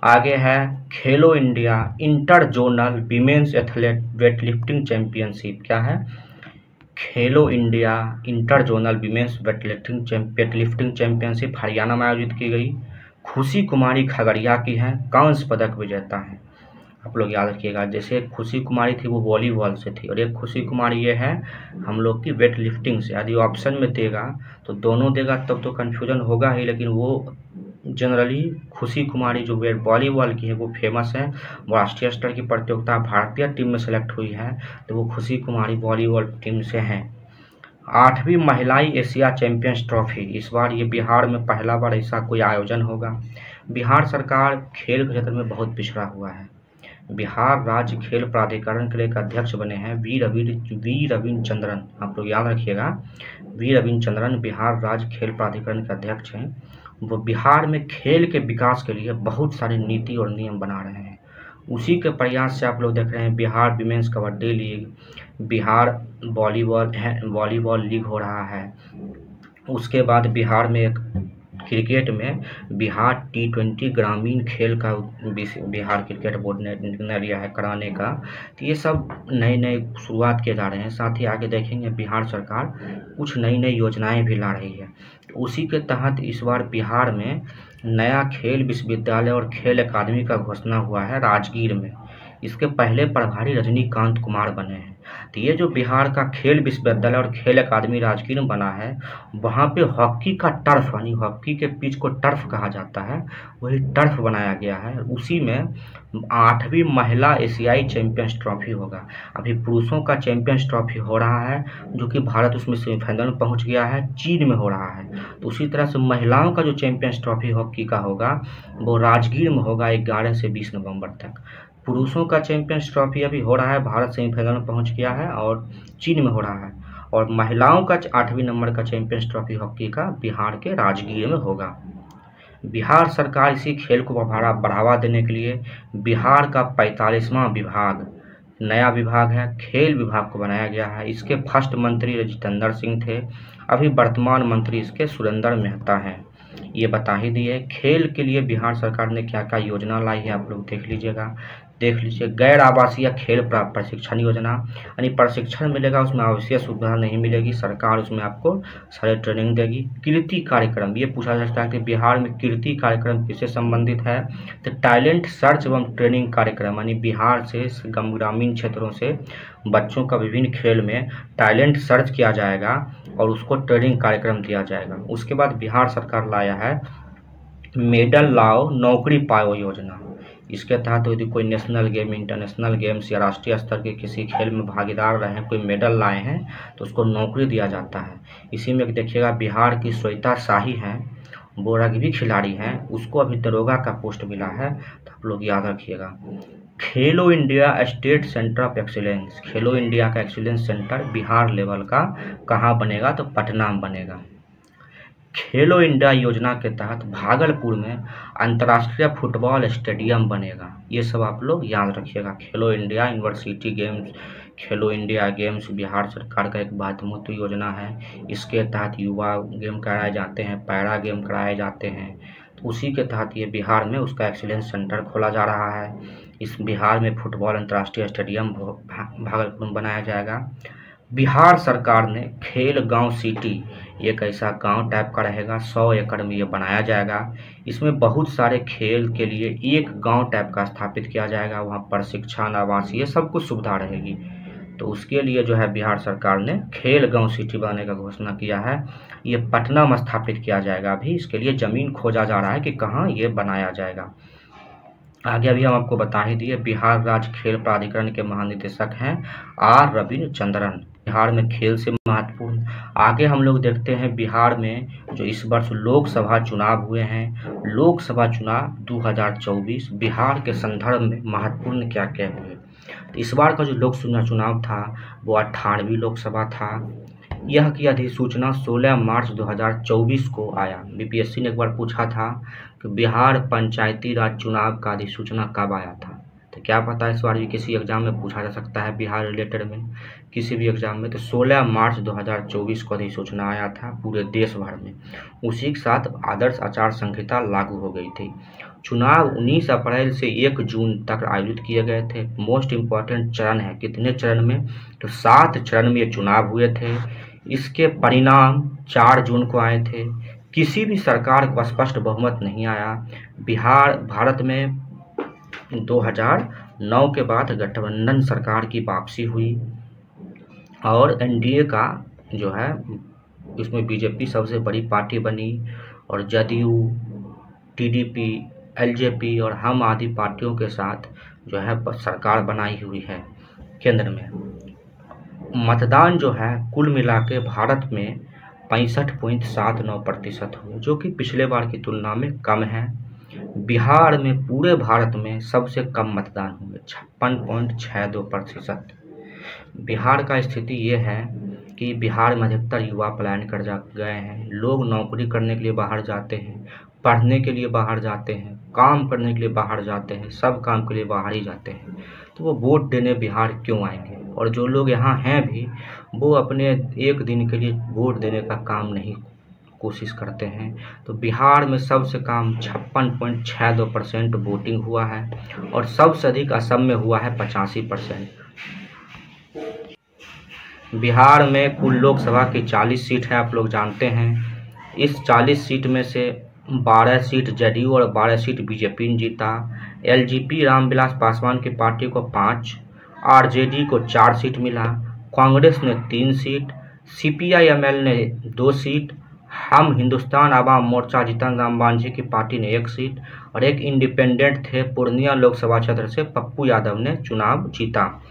आगे है खेलो India inter zonal women's athlete weightlifting championship. क्या है? खेलो India inter zonal women's weightlifting championship Haryana में आयोजित की गई। खुशी कुमारी खगड़िया की हैं, कांस्य पदक विजेता हैं। आप लोग याद रखिएगा, जैसे एक खुशी कुमारी थी वो वॉलीबॉल से थी और एक खुशी कुमारी ये है हम लोग की वेट लिफ्टिंग से। यदि ऑप्शन में देगा तो दोनों देगा तब तो कन्फ्यूजन होगा ही, लेकिन वो जनरली खुशी कुमारी जो वेट वॉलीबॉल की है वो फेमस है, वो राष्ट्रीय स्तर की प्रतियोगिता भारतीय टीम में सेलेक्ट हुई है, तो वो खुशी कुमारी वॉलीबॉल टीम से हैं। 8वीं महिलाई एशिया चैंपियंस ट्रॉफी, इस बार ये बिहार में पहला बार ऐसा कोई आयोजन होगा। बिहार सरकार खेल के क्षेत्र में बहुत पिछड़ा हुआ है। बिहार राज्य खेल प्राधिकरण के लिए एक अध्यक्ष बने हैं वी रविंद्र चंद्रन। आप लोग याद रखिएगा, वी रविंद्र चंद्रन बिहार राज्य खेल प्राधिकरण के अध्यक्ष हैं। वो बिहार में खेल के विकास के लिए बहुत सारी नीति और नियम बना रहे हैं। उसी के प्रयास से आप लोग देख रहे हैं Bihar women's kabaddi league, Bihar volleyball league हो रहा है। उसके बाद बिहार में एक क्रिकेट में बिहार T20 ग्रामीण खेल का बिहार क्रिकेट बोर्ड ने निर्णय लिया है कराने का। तो ये सब नए शुरुआत किए जा रहे हैं। साथ ही आगे देखेंगे बिहार सरकार कुछ नई योजनाएं भी ला रही है। तो उसी के तहत इस बार बिहार में नया खेल विश्वविद्यालय और खेल अकादमी का घोषणा हुआ है राजगीर में। इसके पहले प्रभारी रजनीकांत कुमार बने हैं। तो ये जो बिहार का खेल विश्वविद्यालय और खेल अकादमी राजगीर में बना है, वहाँ पे हॉकी का टर्फ यानी हॉकी के पिच को टर्फ कहा जाता है, वही टर्फ बनाया गया है। उसी में 8वीं महिला एशियाई चैंपियंस ट्रॉफी होगा। अभी पुरुषों का चैंपियंस ट्रॉफी हो रहा है जो कि भारत उसमें सेमीफाइनल में पहुँच गया है, चीन में हो रहा है। तो उसी तरह से महिलाओं का जो चैंपियंस ट्रॉफी हॉकी का होगा वो राजगीर में होगा 11 से 20 नवंबर तक। पुरुषों का चैंपियंस ट्रॉफी अभी हो रहा है, भारत सेमीफाइनल में पहुंच गया है और चीन में हो रहा है। और महिलाओं का 8वीं नंबर का चैंपियंस ट्रॉफी हॉकी का बिहार के राजगीर में होगा। बिहार सरकार इसी खेल को बढ़ावा देने के लिए बिहार का 45वां विभाग, नया विभाग है, खेल विभाग को बनाया गया है। इसके फर्स्ट मंत्री जितेंद्र सिंह थे, अभी वर्तमान मंत्री इसके सुरेंद्र मेहता हैं। ये बता ही दिए खेल के लिए बिहार सरकार ने क्या क्या योजना लाई है, आप लोग देख लीजिएगा। गैर आवासीय खेल प्रशिक्षण योजना, यानी प्रशिक्षण मिलेगा, उसमें आवश्यक सुविधा नहीं मिलेगी, सरकार उसमें आपको सारे ट्रेनिंग देगी। कीर्ति कार्यक्रम, ये पूछा जा सकता है कि बिहार में कीर्ति कार्यक्रम किससे संबंधित है, तो टैलेंट सर्च एवं ट्रेनिंग कार्यक्रम, यानी बिहार से ग्रामीण क्षेत्रों से बच्चों का विभिन्न खेल में टैलेंट सर्च किया जाएगा और उसको ट्रेनिंग कार्यक्रम दिया जाएगा। उसके बाद बिहार सरकार लाया है मेडल लाओ नौकरी पाओ योजना। इसके तहत यदि कोई नेशनल गेम, इंटरनेशनल गेम्स या राष्ट्रीय स्तर के किसी खेल में भागीदार रहे, कोई मेडल लाए हैं तो उसको नौकरी दिया जाता है। इसी में देखिएगा बिहार की श्वेता शाही हैं, वो रग्बी खिलाड़ी हैं, उसको अभी दरोगा का पोस्ट मिला है, तो आप लोग याद रखिएगा। खेलो India state centre of excellence, Khelo India का एक्सीलेंस सेंटर बिहार लेवल का कहाँ बनेगा, तो पटना में बनेगा। खेलो इंडिया योजना के तहत भागलपुर में अंतर्राष्ट्रीय फुटबॉल स्टेडियम बनेगा। ये सब आप लोग याद रखिएगा। खेलो इंडिया यूनिवर्सिटी गेम्स, खेलो इंडिया गेम्स बिहार सरकार का एक महत्वपूर्ण योजना है। इसके तहत युवा गेम कराए जाते हैं, पैरा गेम कराए जाते हैं, तो उसी के तहत ये बिहार में उसका एक्सीलेंस सेंटर खोला जा रहा है। इस बिहार में फुटबॉल अंतर्राष्ट्रीय स्टेडियम भागलपुर में बनाया जाएगा। बिहार सरकार ने खेल गांव सिटी, एक ऐसा गांव टाइप का रहेगा, 100 एकड़ में ये बनाया जाएगा। इसमें बहुत सारे खेल के लिए एक गांव टाइप का स्थापित किया जाएगा, वहां प्रशिक्षण, आवास, ये सब कुछ सुविधा रहेगी। तो उसके लिए जो है बिहार सरकार ने खेल गांव सिटी बनाने का घोषणा किया है। ये पटना में स्थापित किया जाएगा। अभी इसके लिए ज़मीन खोजा जा रहा है कि कहाँ ये बनाया जाएगा। आगे अभी हम आपको बता ही दिए बिहार राज्य खेल प्राधिकरण के महानिदेशक हैं R रविंद्र चंद्रन। बिहार में खेल से महत्वपूर्ण। आगे हम लोग देखते हैं बिहार में जो इस वर्ष लोकसभा चुनाव हुए हैं, लोकसभा चुनाव 2024 बिहार के संदर्भ में महत्वपूर्ण क्या क्या हुए। इस बार का जो लोकसभा चुनाव था वो 98वीं लोकसभा था। यह की अधिसूचना 16 मार्च 2024 को आया। बीपीएससी ने एक बार पूछा था कि बिहार पंचायती राज चुनाव का अधिसूचना कब आया था, तो क्या पता इस बार भी किसी एग्जाम में पूछा जा सकता है बिहार रिलेटेड में, किसी भी एग्जाम में। तो 16 मार्च 2024 को अधिसूचना आया था पूरे देश भर में। उसी के साथ आदर्श आचार संहिता लागू हो गई थी। चुनाव 19 अप्रैल से 1 जून तक आयोजित किए गए थे। मोस्ट इम्पॉर्टेंट चरण है, कितने चरण में, तो 7 चरण में ये चुनाव हुए थे। इसके परिणाम 4 जून को आए थे। किसी भी सरकार को स्पष्ट बहुमत नहीं आया। भारत में 2009 के बाद गठबंधन सरकार की वापसी हुई और एनडीए का जो है इसमें बीजेपी सबसे बड़ी पार्टी बनी और जदयू, टीडीपी, एलजेपी और हम आदि पार्टियों के साथ जो है सरकार बनाई हुई है केंद्र में। मतदान जो है कुल मिला के भारत में 65.79% हुए, जो कि पिछले बार की तुलना में कम है। बिहार में पूरे भारत में सबसे कम मतदान हुए 56.62%। बिहार का स्थिति ये है कि बिहार में अधिकतर युवा पलायन कर गए हैं। लोग नौकरी करने के लिए बाहर जाते हैं, पढ़ने के लिए बाहर जाते हैं, काम करने के लिए बाहर जाते हैं, सब काम के लिए बाहर ही जाते हैं। तो वो वोट देने बिहार क्यों आएंगे? और जो लोग यहाँ हैं भी वो अपने एक दिन के लिए वोट देने का काम नहीं कोशिश करते हैं। तो बिहार में सबसे कम 56.62% वोटिंग हुआ है और सबसे अधिक असम में हुआ है 85%। बिहार में कुल लोकसभा की 40 सीट है, आप लोग जानते हैं। इस 40 सीट में से 12 सीट जदयू और 12 सीट बीजेपी ने जीता। एलजेपी रामविलास पासवान की पार्टी को 5, आरजेडी को 4 सीट मिला, कांग्रेस ने 3 सीट, सीपीआईएमएल ने 2 सीट, हम हिंदुस्तान आवाम मोर्चा जीतन राम मांझी की पार्टी ने 1 सीट और एक इंडिपेंडेंट थे पूर्णिया लोकसभा क्षेत्र से पप्पू यादव ने चुनाव जीता।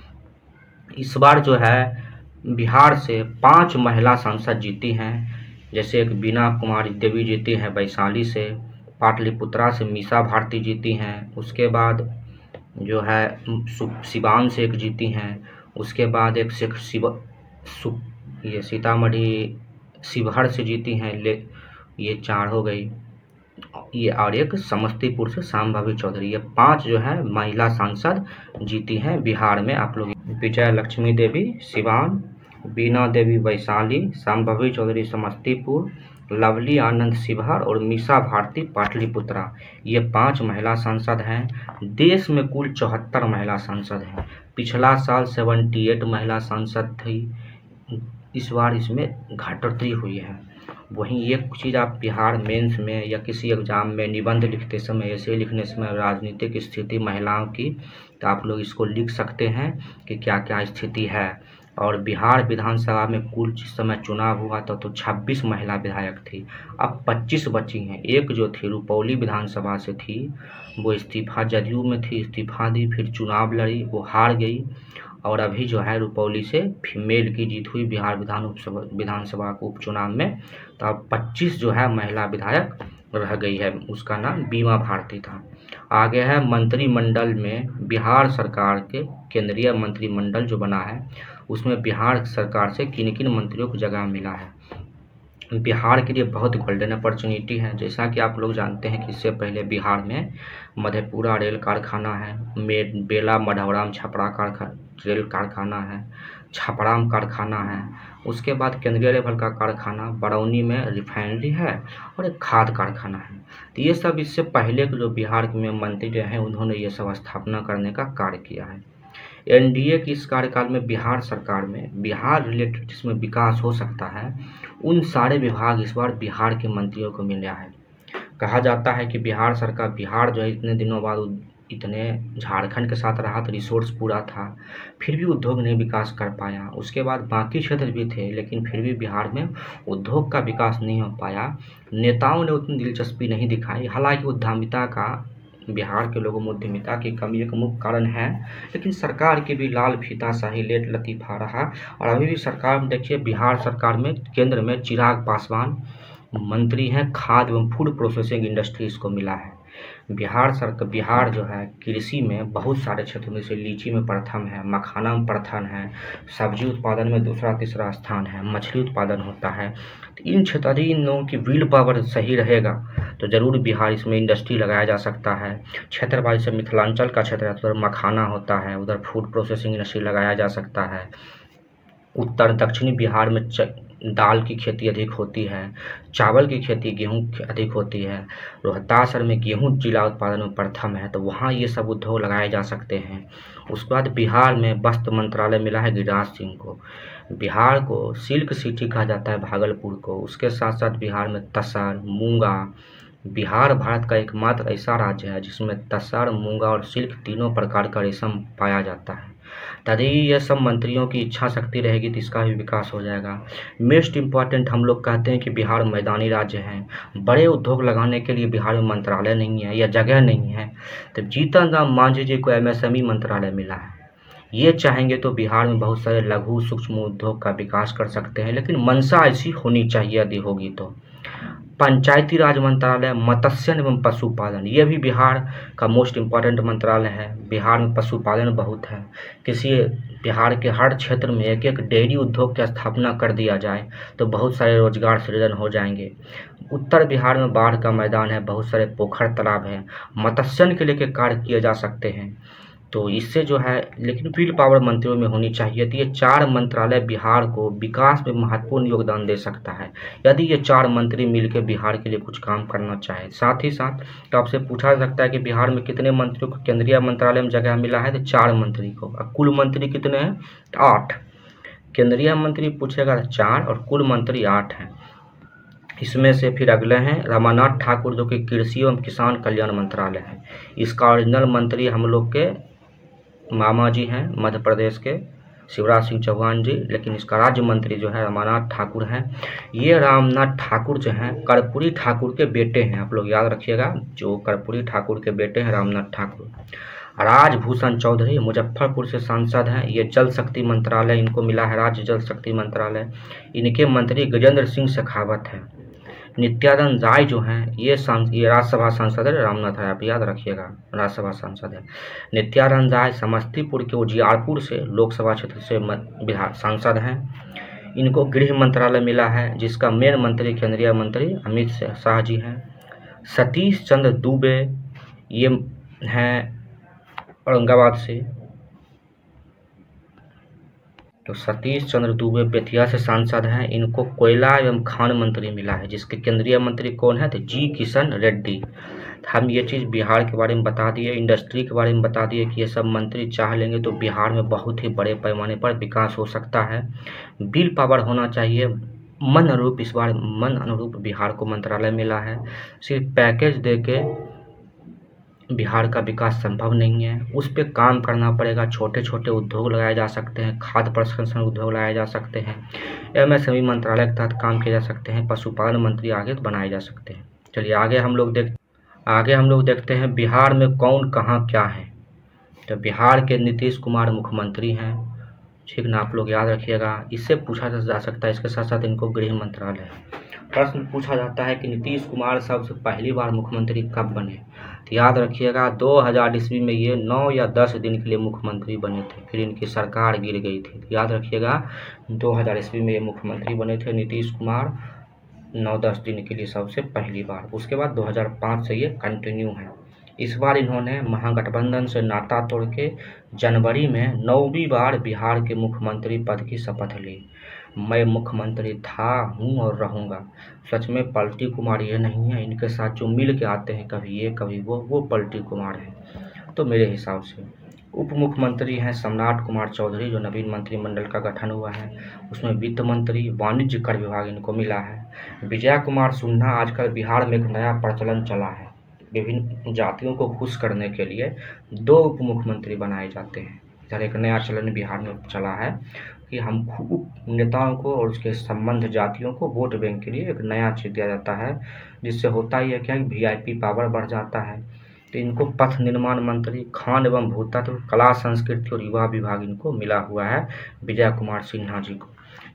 इस बार जो है बिहार से 5 महिला सांसद जीती हैं, जैसे एक बीना कुमारी देवी जीती हैं वैशाली से, पाटलिपुत्रा से मीसा भारती जीती हैं, उसके बाद जो है सिवान से एक जीती हैं, उसके बाद एक ये सीतामढ़ी शिवहर से जीती हैं, ये 4 हो गई, ये और एक समस्तीपुर से शांभवी चौधरी। ये 5 जो है महिला सांसद जीती हैं बिहार में। आप लोग विजय लक्ष्मी देवी सिवान, बीना देवी वैशाली, शांभवी चौधरी समस्तीपुर, लवली आनंद शिवहर और मीसा भारती पाटलिपुत्रा, ये 5 महिला सांसद हैं। देश में कुल 74 महिला सांसद हैं। पिछला साल 78 महिला सांसद थी, इस बार इसमें घटोतरी हुई है। वहीं एक चीज़ आप बिहार मेंस में या किसी एग्जाम में निबंध लिखते समय, ऐसे लिखने समय राजनीतिक स्थिति महिलाओं की, तो आप लोग इसको लिख सकते हैं कि क्या क्या स्थिति है। और बिहार विधानसभा में कुल जिस समय चुनाव हुआ था तो 26 महिला विधायक थी, अब 25 बची हैं। एक जो थी रुपौली विधानसभा से थी, वो इस्तीफा जदयू में थी, इस्तीफा दी, फिर चुनाव लड़ी, वो हार गई और अभी जो है रुपौली से फीमेल की जीत हुई बिहार विधानसभा के उपचुनाव में। तो अब 25 जो है महिला विधायक रह गई है, उसका नाम बीमा भारती था। आगे है मंत्रिमंडल में बिहार सरकार के केंद्रीय मंत्रिमंडल जो बना है उसमें बिहार सरकार से किन किन मंत्रियों को जगह मिला है। बिहार के लिए बहुत गोल्डन अपॉर्चुनिटी है। जैसा कि आप लोग जानते हैं कि इससे पहले बिहार में मधेपुरा रेल कारखाना है, बेला मढ़ौरा छपरा रेल कारखाना है, छपराम कारखाना है, उसके बाद केंद्रीय लेवल का कारखाना बरौनी में रिफाइनरी है और एक खाद कारखाना है। तो ये सब इससे पहले के जो बिहार में मंत्री रहे हैं उन्होंने ये सब स्थापना करने का कार्य किया है। एनडीए की इस कार्यकाल में बिहार सरकार में बिहार रिलेटेड जिसमें विकास हो सकता है उन सारे विभाग इस बार बिहार के मंत्रियों को मिला है। कहा जाता है कि बिहार सरकार, बिहार जो है इतने दिनों बाद इतने झारखंड के साथ रहा तो रिसोर्स पूरा था, फिर भी उद्योग नहीं विकास कर पाया। उसके बाद बाकी क्षेत्र भी थे लेकिन फिर भी बिहार में उद्योग का विकास नहीं हो पाया। नेताओं ने उतनी दिलचस्पी नहीं दिखाई, हालांकि उद्यमिता का बिहार के लोगों में उद्यमिता की कमी एक मुख्य कारण है, लेकिन सरकार की भी लाल फीताशाही लेट लतीफ़ा रहा। और अभी भी सरकार में देखिए, बिहार सरकार में केंद्र में चिराग पासवान मंत्री हैं, खाद्य एवं फूड प्रोसेसिंग इंडस्ट्रीज को मिला है। बिहार जो है कृषि में बहुत सारे क्षेत्रों में, जैसे लीची में प्रथम है, मखाना में प्रथम है, सब्जी उत्पादन में दूसरा तीसरा स्थान है, मछली उत्पादन होता है। तो इन क्षेत्र, इन लोगों की विल पावर सही रहेगा तो ज़रूर बिहार इसमें इंडस्ट्री लगाया जा सकता है। क्षेत्र वाइज से मिथिलांचल का क्षेत्र है तो उधर मखाना होता है, उधर फूड प्रोसेसिंग इंडस्ट्री लगाया जा सकता है। उत्तर दक्षिणी बिहार में दाल की खेती अधिक होती है, चावल की खेती, गेहूं अधिक होती है। रोहतास में गेहूं जिला उत्पादन में प्रथम है, तो वहाँ ये सब उद्योग लगाए जा सकते हैं। उसके बाद बिहार में वस्त्र मंत्रालय मिला है गिरिराज सिंह को। बिहार को सिल्क सिटी कहा जाता है भागलपुर को। उसके साथ साथ बिहार में तसर, मूंगा, बिहार भारत का एकमात्र ऐसा राज्य है जिसमें तसर, मूंगा और सिल्क तीनों प्रकार का रेशम पाया जाता है। तभी ये सब मंत्रियों की इच्छा शक्ति रहेगी तो इसका भी विकास हो जाएगा। मोस्ट इम्पॉर्टेंट हम लोग कहते हैं कि बिहार मैदानी राज्य है, बड़े उद्योग लगाने के लिए बिहार में मंत्रालय नहीं है या जगह नहीं है। तो जीतन राम मांझी जी को MSME मंत्रालय मिला है। ये चाहेंगे तो बिहार में बहुत सारे लघु सूक्ष्म उद्योग का विकास कर सकते हैं, लेकिन मंशा ऐसी होनी चाहिए यदि होगी तो। पंचायती राज मंत्रालय, मत्स्य एवं पशुपालन, ये भी बिहार का मोस्ट इम्पॉर्टेंट मंत्रालय है। बिहार में पशुपालन बहुत है, किसी बिहार के हर क्षेत्र में एक एक डेयरी उद्योग की स्थापना कर दिया जाए तो बहुत सारे रोजगार सृजन हो जाएंगे। उत्तर बिहार में बाढ़ का मैदान है, बहुत सारे पोखर तालाब हैं, मत्स्यन के लेके कार्य किए जा सकते हैं। तो इससे जो है, लेकिन विल पावर मंत्रियों में होनी चाहिए। तो ये 4 मंत्रालय बिहार को विकास में महत्वपूर्ण योगदान दे सकता है यदि ये 4 मंत्री मिलकर बिहार के लिए कुछ काम करना चाहे। साथ ही साथ तो आपसे पूछा जा सकता है कि बिहार में कितने मंत्रियों को केंद्रीय मंत्रालय में जगह मिला है, तो 4 मंत्री को। और कुल मंत्री कितने हैं? 8। केंद्रीय मंत्री पूछेगा 4 और कुल मंत्री 8 हैं। इसमें से फिर अगले हैं रमानाथ ठाकुर, जो कि कृषि एवं किसान कल्याण मंत्रालय है। इसका ओरिजिनल मंत्री हम लोग के मामा जी हैं, मध्य प्रदेश के शिवराज सिंह चौहान जी, लेकिन इसका राज्य मंत्री जो है रमानाथ ठाकुर हैं। ये रामनाथ ठाकुर जो हैं कर्पूरी ठाकुर के बेटे हैं, आप लोग याद रखिएगा, जो कर्पूरी ठाकुर के बेटे हैं रामनाथ ठाकुर। राजभूषण चौधरी मुजफ्फरपुर से सांसद हैं, ये जल शक्ति मंत्रालय इनको मिला है, राज्य जल शक्ति मंत्रालय। इनके मंत्री गजेंद्र सिंह शेखावत हैं। नित्यानंद राय जो हैं ये राज्यसभा सांसद है, रामनाथ राय आप याद रखिएगा, राज्यसभा सांसद है। नित्यानंद राय समस्तीपुर के उजियारपुर से लोकसभा क्षेत्र से बिहार सांसद हैं। इनको गृह मंत्रालय मिला है, जिसका मेन मंत्री केंद्रीय मंत्री अमित शाह जी हैं। सतीश चंद्र दुबे ये हैं औरंगाबाद से, तो सतीश चंद्र दुबे बेतिया से सांसद हैं। इनको कोयला एवं खान मंत्री मिला है, जिसके केंद्रीय मंत्री कौन है? तो जी किशन रेड्डी। हम ये चीज़ बिहार के बारे में बता दिए, इंडस्ट्री के बारे में बता दिए कि ये सब मंत्री चाह लेंगे तो बिहार में बहुत ही बड़े पैमाने पर विकास हो सकता है। बिल पावर होना चाहिए मन अनुरूप। इस बार मन अनुरूप बिहार को मंत्रालय मिला है। सिर्फ पैकेज दे के बिहार का विकास संभव नहीं है, उस पर काम करना पड़ेगा। छोटे छोटे उद्योग लगाए जा सकते हैं, खाद्य प्रसंस्करण उद्योग लगाए जा सकते हैं, MSME मंत्रालय के तहत काम किए जा सकते हैं, पशुपालन मंत्री आगे तो बनाए जा सकते हैं। चलिए आगे हम लोग देखते हैं बिहार में कौन कहाँ क्या है। तो बिहार के नीतीश कुमार मुख्यमंत्री हैं, ठीक ना, आप लोग याद रखिएगा। इससे पूछा जा सकता है, इसके साथ साथ इनको गृह मंत्रालय है। प्रश्न पूछा जाता है कि नीतीश कुमार सबसे पहली बार मुख्यमंत्री कब बने? तो याद रखिएगा 2000 ईस्वी में ये 9 या 10 दिन के लिए मुख्यमंत्री बने थे, फिर इनकी सरकार गिर गई थी। तो याद रखिएगा 2000 ईस्वी में ये मुख्यमंत्री बने थे नीतीश कुमार, 9-10 दिन के लिए सबसे पहली बार। उसके बाद 2005 से ये कंटिन्यू है। इस बार इन्होंने महागठबंधन से नाता तोड़ के जनवरी में 9वीं बार बिहार के मुख्यमंत्री पद की शपथ ली। मैं मुख्यमंत्री था, हूँ और रहूँगा। सच में पलटी कुमार ये नहीं है, इनके साथ जो मिल के आते हैं कभी ये कभी वो पलटी कुमार हैं। तो मेरे हिसाब से उप मुख्यमंत्री हैं सम्राट कुमार चौधरी, जो नवीन मंत्रिमंडल का गठन हुआ है, उसमें वित्त मंत्री, वाणिज्य कर विभाग इनको मिला है। विजय कुमार सिन्हा, आजकल बिहार में एक नया प्रचलन चला है, विभिन्न जातियों को खुश करने के लिए 2 उप मुख्यमंत्री बनाए जाते हैं। इधर एक नया चलन बिहार में चला है कि हम उप नेताओं को और उसके संबंध जातियों को वोट बैंक के लिए एक नया चीज दिया जाता है, जिससे होता ही है क्या, VIP पावर बढ़ जाता है। तो इनको पथ निर्माण मंत्री, खान एवं भूतत्व, कला संस्कृति और युवा विभाग इनको मिला हुआ है विजय कुमार सिन्हा जी को।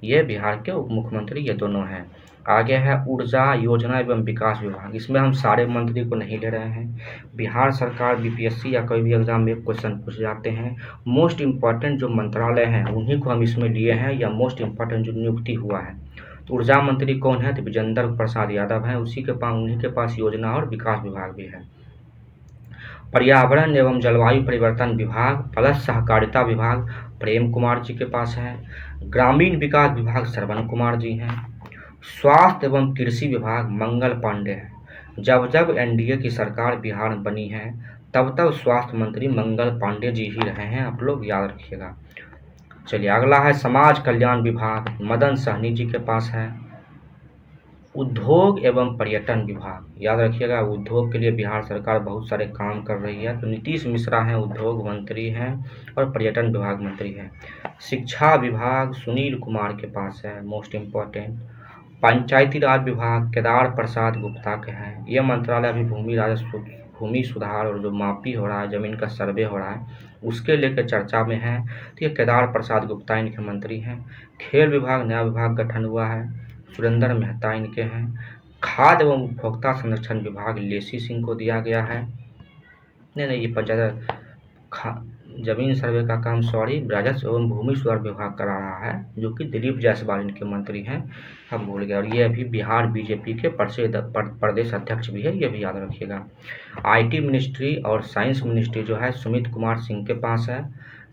ये बिहार के उप मुख्यमंत्री ये दोनों हैं। आगे है ऊर्जा योजना एवं विकास विभाग। इसमें हम सारे मंत्री को नहीं ले रहे हैं। बिहार सरकार बीपीएससी या कोई भी एग्जाम में क्वेश्चन पूछ जाते हैं, मोस्ट इम्पॉर्टेंट जो मंत्रालय हैं उन्हीं को हम इसमें लिए हैं, या मोस्ट इम्पॉर्टेंट जो नियुक्ति हुआ है। तो ऊर्जा मंत्री कौन है? तो विजेंद्र प्रसाद यादव हैं, उन्हीं के पास योजना और विकास विभाग भी है। पर्यावरण एवं जलवायु परिवर्तन विभाग प्लस सहकारिता विभाग प्रेम कुमार जी के पास है। ग्रामीण विकास विभाग श्रवण कुमार जी हैं। स्वास्थ्य एवं कृषि विभाग मंगल पांडे हैं। जब जब एनडीए की सरकार बिहार में बनी है तब तब स्वास्थ्य मंत्री मंगल पांडे जी ही रहे हैं, आप लोग याद रखिएगा। चलिए अगला है समाज कल्याण विभाग, मदन सहनी जी के पास है। उद्योग एवं पर्यटन विभाग, याद रखिएगा, उद्योग के लिए बिहार सरकार बहुत सारे काम कर रही है। तो नीतीश मिश्रा हैं, उद्योग मंत्री हैं और पर्यटन विभाग मंत्री हैं। शिक्षा विभाग सुनील कुमार के पास है, मोस्ट इम्पोर्टेंट। पंचायती राज विभाग केदार प्रसाद गुप्ता के हैं। ये मंत्रालय अभी भूमि सुधार और जो मापी हो रहा है, जमीन का सर्वे हो रहा है, उसके लेकर चर्चा में है। तो ये केदार प्रसाद गुप्ता इनके मंत्री हैं। खेल विभाग नया विभाग गठन हुआ है, सुरेंद्र मेहता इनके हैं। खाद्य एवं उपभोक्ता संरक्षण विभाग लेसी सिंह को दिया गया है। नहीं ये पंचायत जमीन सर्वे का काम राजस्व एवं भूमि सुधार विभाग करा रहा है, जो कि दिलीप जायसवाल इनके मंत्री हैं, हम भूल गए। और ये अभी बिहार बीजेपी के प्रदेश अध्यक्ष भी है, ये भी याद रखिएगा। आईटी मिनिस्ट्री और साइंस मिनिस्ट्री जो है सुमित कुमार सिंह के पास है।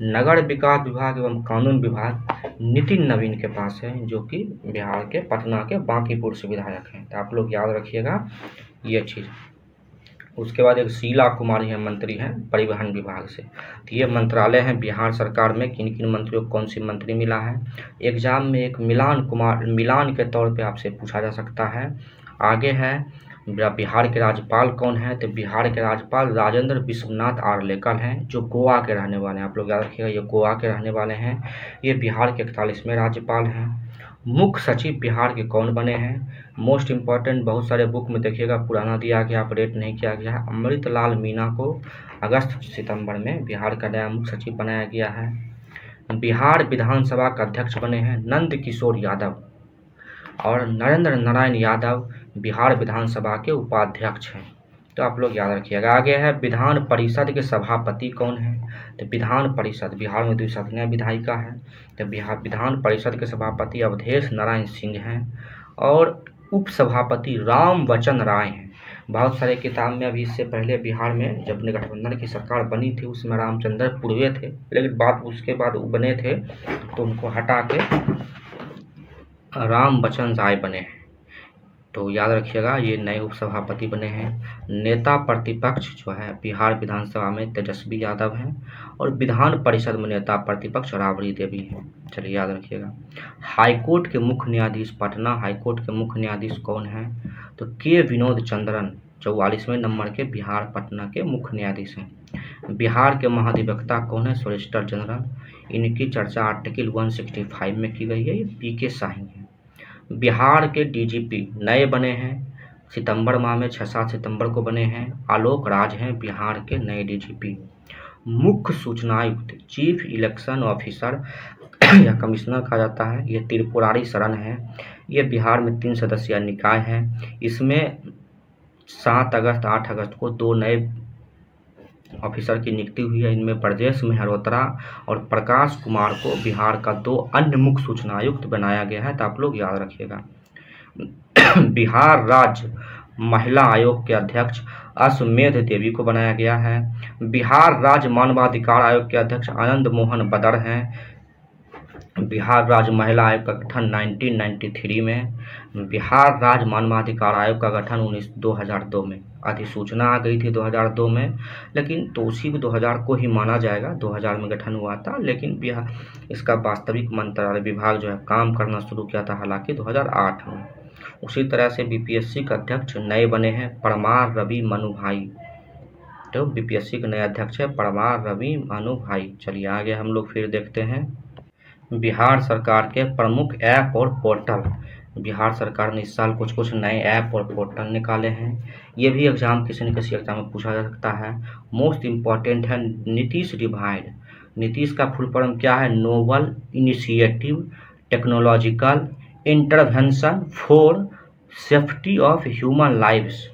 नगर विकास विभाग एवं कानून विभाग नितिन नवीन के पास है, जो कि बिहार के पटना के बांकीपुर से विधायक हैं। तो आप लोग याद रखिएगा ये चीज़। उसके बाद एक शीला कुमारी है, मंत्री हैं परिवहन विभाग से। तो ये मंत्रालय हैं बिहार सरकार में, किन किन मंत्रियों को कौन सी मंत्री मिला है। एग्जाम में एक मिलान के तौर पे आपसे पूछा जा सकता है। आगे है बिहार के राज्यपाल कौन है? तो बिहार के राज्यपाल राजेंद्र विश्वनाथ आर्लेकर हैं, जो गोवा के रहने वाले हैं। आप लोग याद रखिएगा ये गोवा के रहने वाले हैं। ये बिहार के 41वें राज्यपाल हैं। मुख्य सचिव बिहार के कौन बने हैं? मोस्ट इम्पॉर्टेंट, बहुत सारे बुक में देखिएगा पुराना दिया गया, अपडेट नहीं किया गया है। अमृतलाल मीना को अगस्त सितंबर में बिहार का नया मुख्य सचिव बनाया गया है। बिहार विधानसभा का अध्यक्ष बने हैं नंद किशोर यादव, और नरेंद्र नारायण यादव बिहार विधानसभा के उपाध्यक्ष हैं। तो आप लोग याद रखिएगा। आगे है विधान परिषद के सभापति कौन है? तो विधान परिषद, बिहार में द्विसदनीय विधायिका है, तो बिहार विधान परिषद के सभापति अवधेश नारायण सिंह हैं, और उपसभापति राम वचन राय हैं। बहुत सारे किताब में अभी इससे पहले बिहार में जब गठबंधन की सरकार बनी थी उसमें रामचंद्र पूर्वे थे, लेकिन उसके बाद वो बने थे तो उनको हटा के राम वचन राय बने हैं। तो याद रखिएगा ये नए उपसभापति बने हैं। नेता प्रतिपक्ष जो है बिहार विधानसभा में तेजस्वी यादव हैं, और विधान परिषद में नेता प्रतिपक्ष राबड़ी देवी हैं। चलिए याद रखिएगा। हाईकोर्ट के मुख्य न्यायाधीश, पटना हाईकोर्ट के मुख्य न्यायाधीश कौन है? तो के विनोद चंद्रन 44वें नंबर के बिहार पटना के मुख्य न्यायाधीश हैं। बिहार के महाधिवक्ता कौन है? Solicitor general. इनकी चर्चा आर्टिकल 165 में की गई है, ये पीके शाही हैं। बिहार के डीजीपी नए बने हैं, सितंबर माह में 6-7 सितंबर को बने हैं। आलोक राज हैं बिहार के नए डीजीपी। मुख्य सूचना आयुक्त, चीफ इलेक्शन ऑफिसर या कमिश्नर कहा जाता है, ये त्रिपुरारी शरण है। ये बिहार में 3 सदस्यीय निकाय है। इसमें 7 अगस्त 8 अगस्त को 2 नए ऑफिसर की नियुक्ति हुई है। इनमें ब्रजेश मेहरोत्रा और प्रकाश कुमार को बिहार का 2 अन्य मुख्य सूचना आयुक्त बनाया गया है। तो आप लोग याद रखिएगा। बिहार राज्य महिला आयोग के अध्यक्ष अश्वमेध देवी को बनाया गया है। बिहार राज्य मानवाधिकार आयोग के अध्यक्ष आनंद मोहन बदर हैं। बिहार राज्य महिला आयोग का गठन 1993 में। बिहार राज्य मानवाधिकार आयोग का गठन 2002 में। अधिसूचना आ गई थी 2002 में, लेकिन तो उसी को 2000 को ही माना जाएगा। 2000 में गठन हुआ था, लेकिन बिहार इसका वास्तविक मंत्रालय विभाग जो है काम करना शुरू किया था हालांकि 2008 में। उसी तरह से बीपीएससी का अध्यक्ष नए बने हैं परमार रवि मनु भाई। तो बीपीएससी के नए अध्यक्ष है परमार रवि मनु भाई। चलिए आगे हम लोग फिर देखते हैं बिहार सरकार के प्रमुख ऐप और पोर्टल। बिहार सरकार ने इस साल कुछ कुछ नए ऐप और पोर्टल निकाले हैं। ये भी एग्जाम किसी न किसी एग्जाम में पूछा जा सकता है। मोस्ट इम्पॉर्टेंट है नीतीश डिवाइड। नीतीश का फुल फॉर्म क्या है? Noble initiative technological intervention for safety of human lives.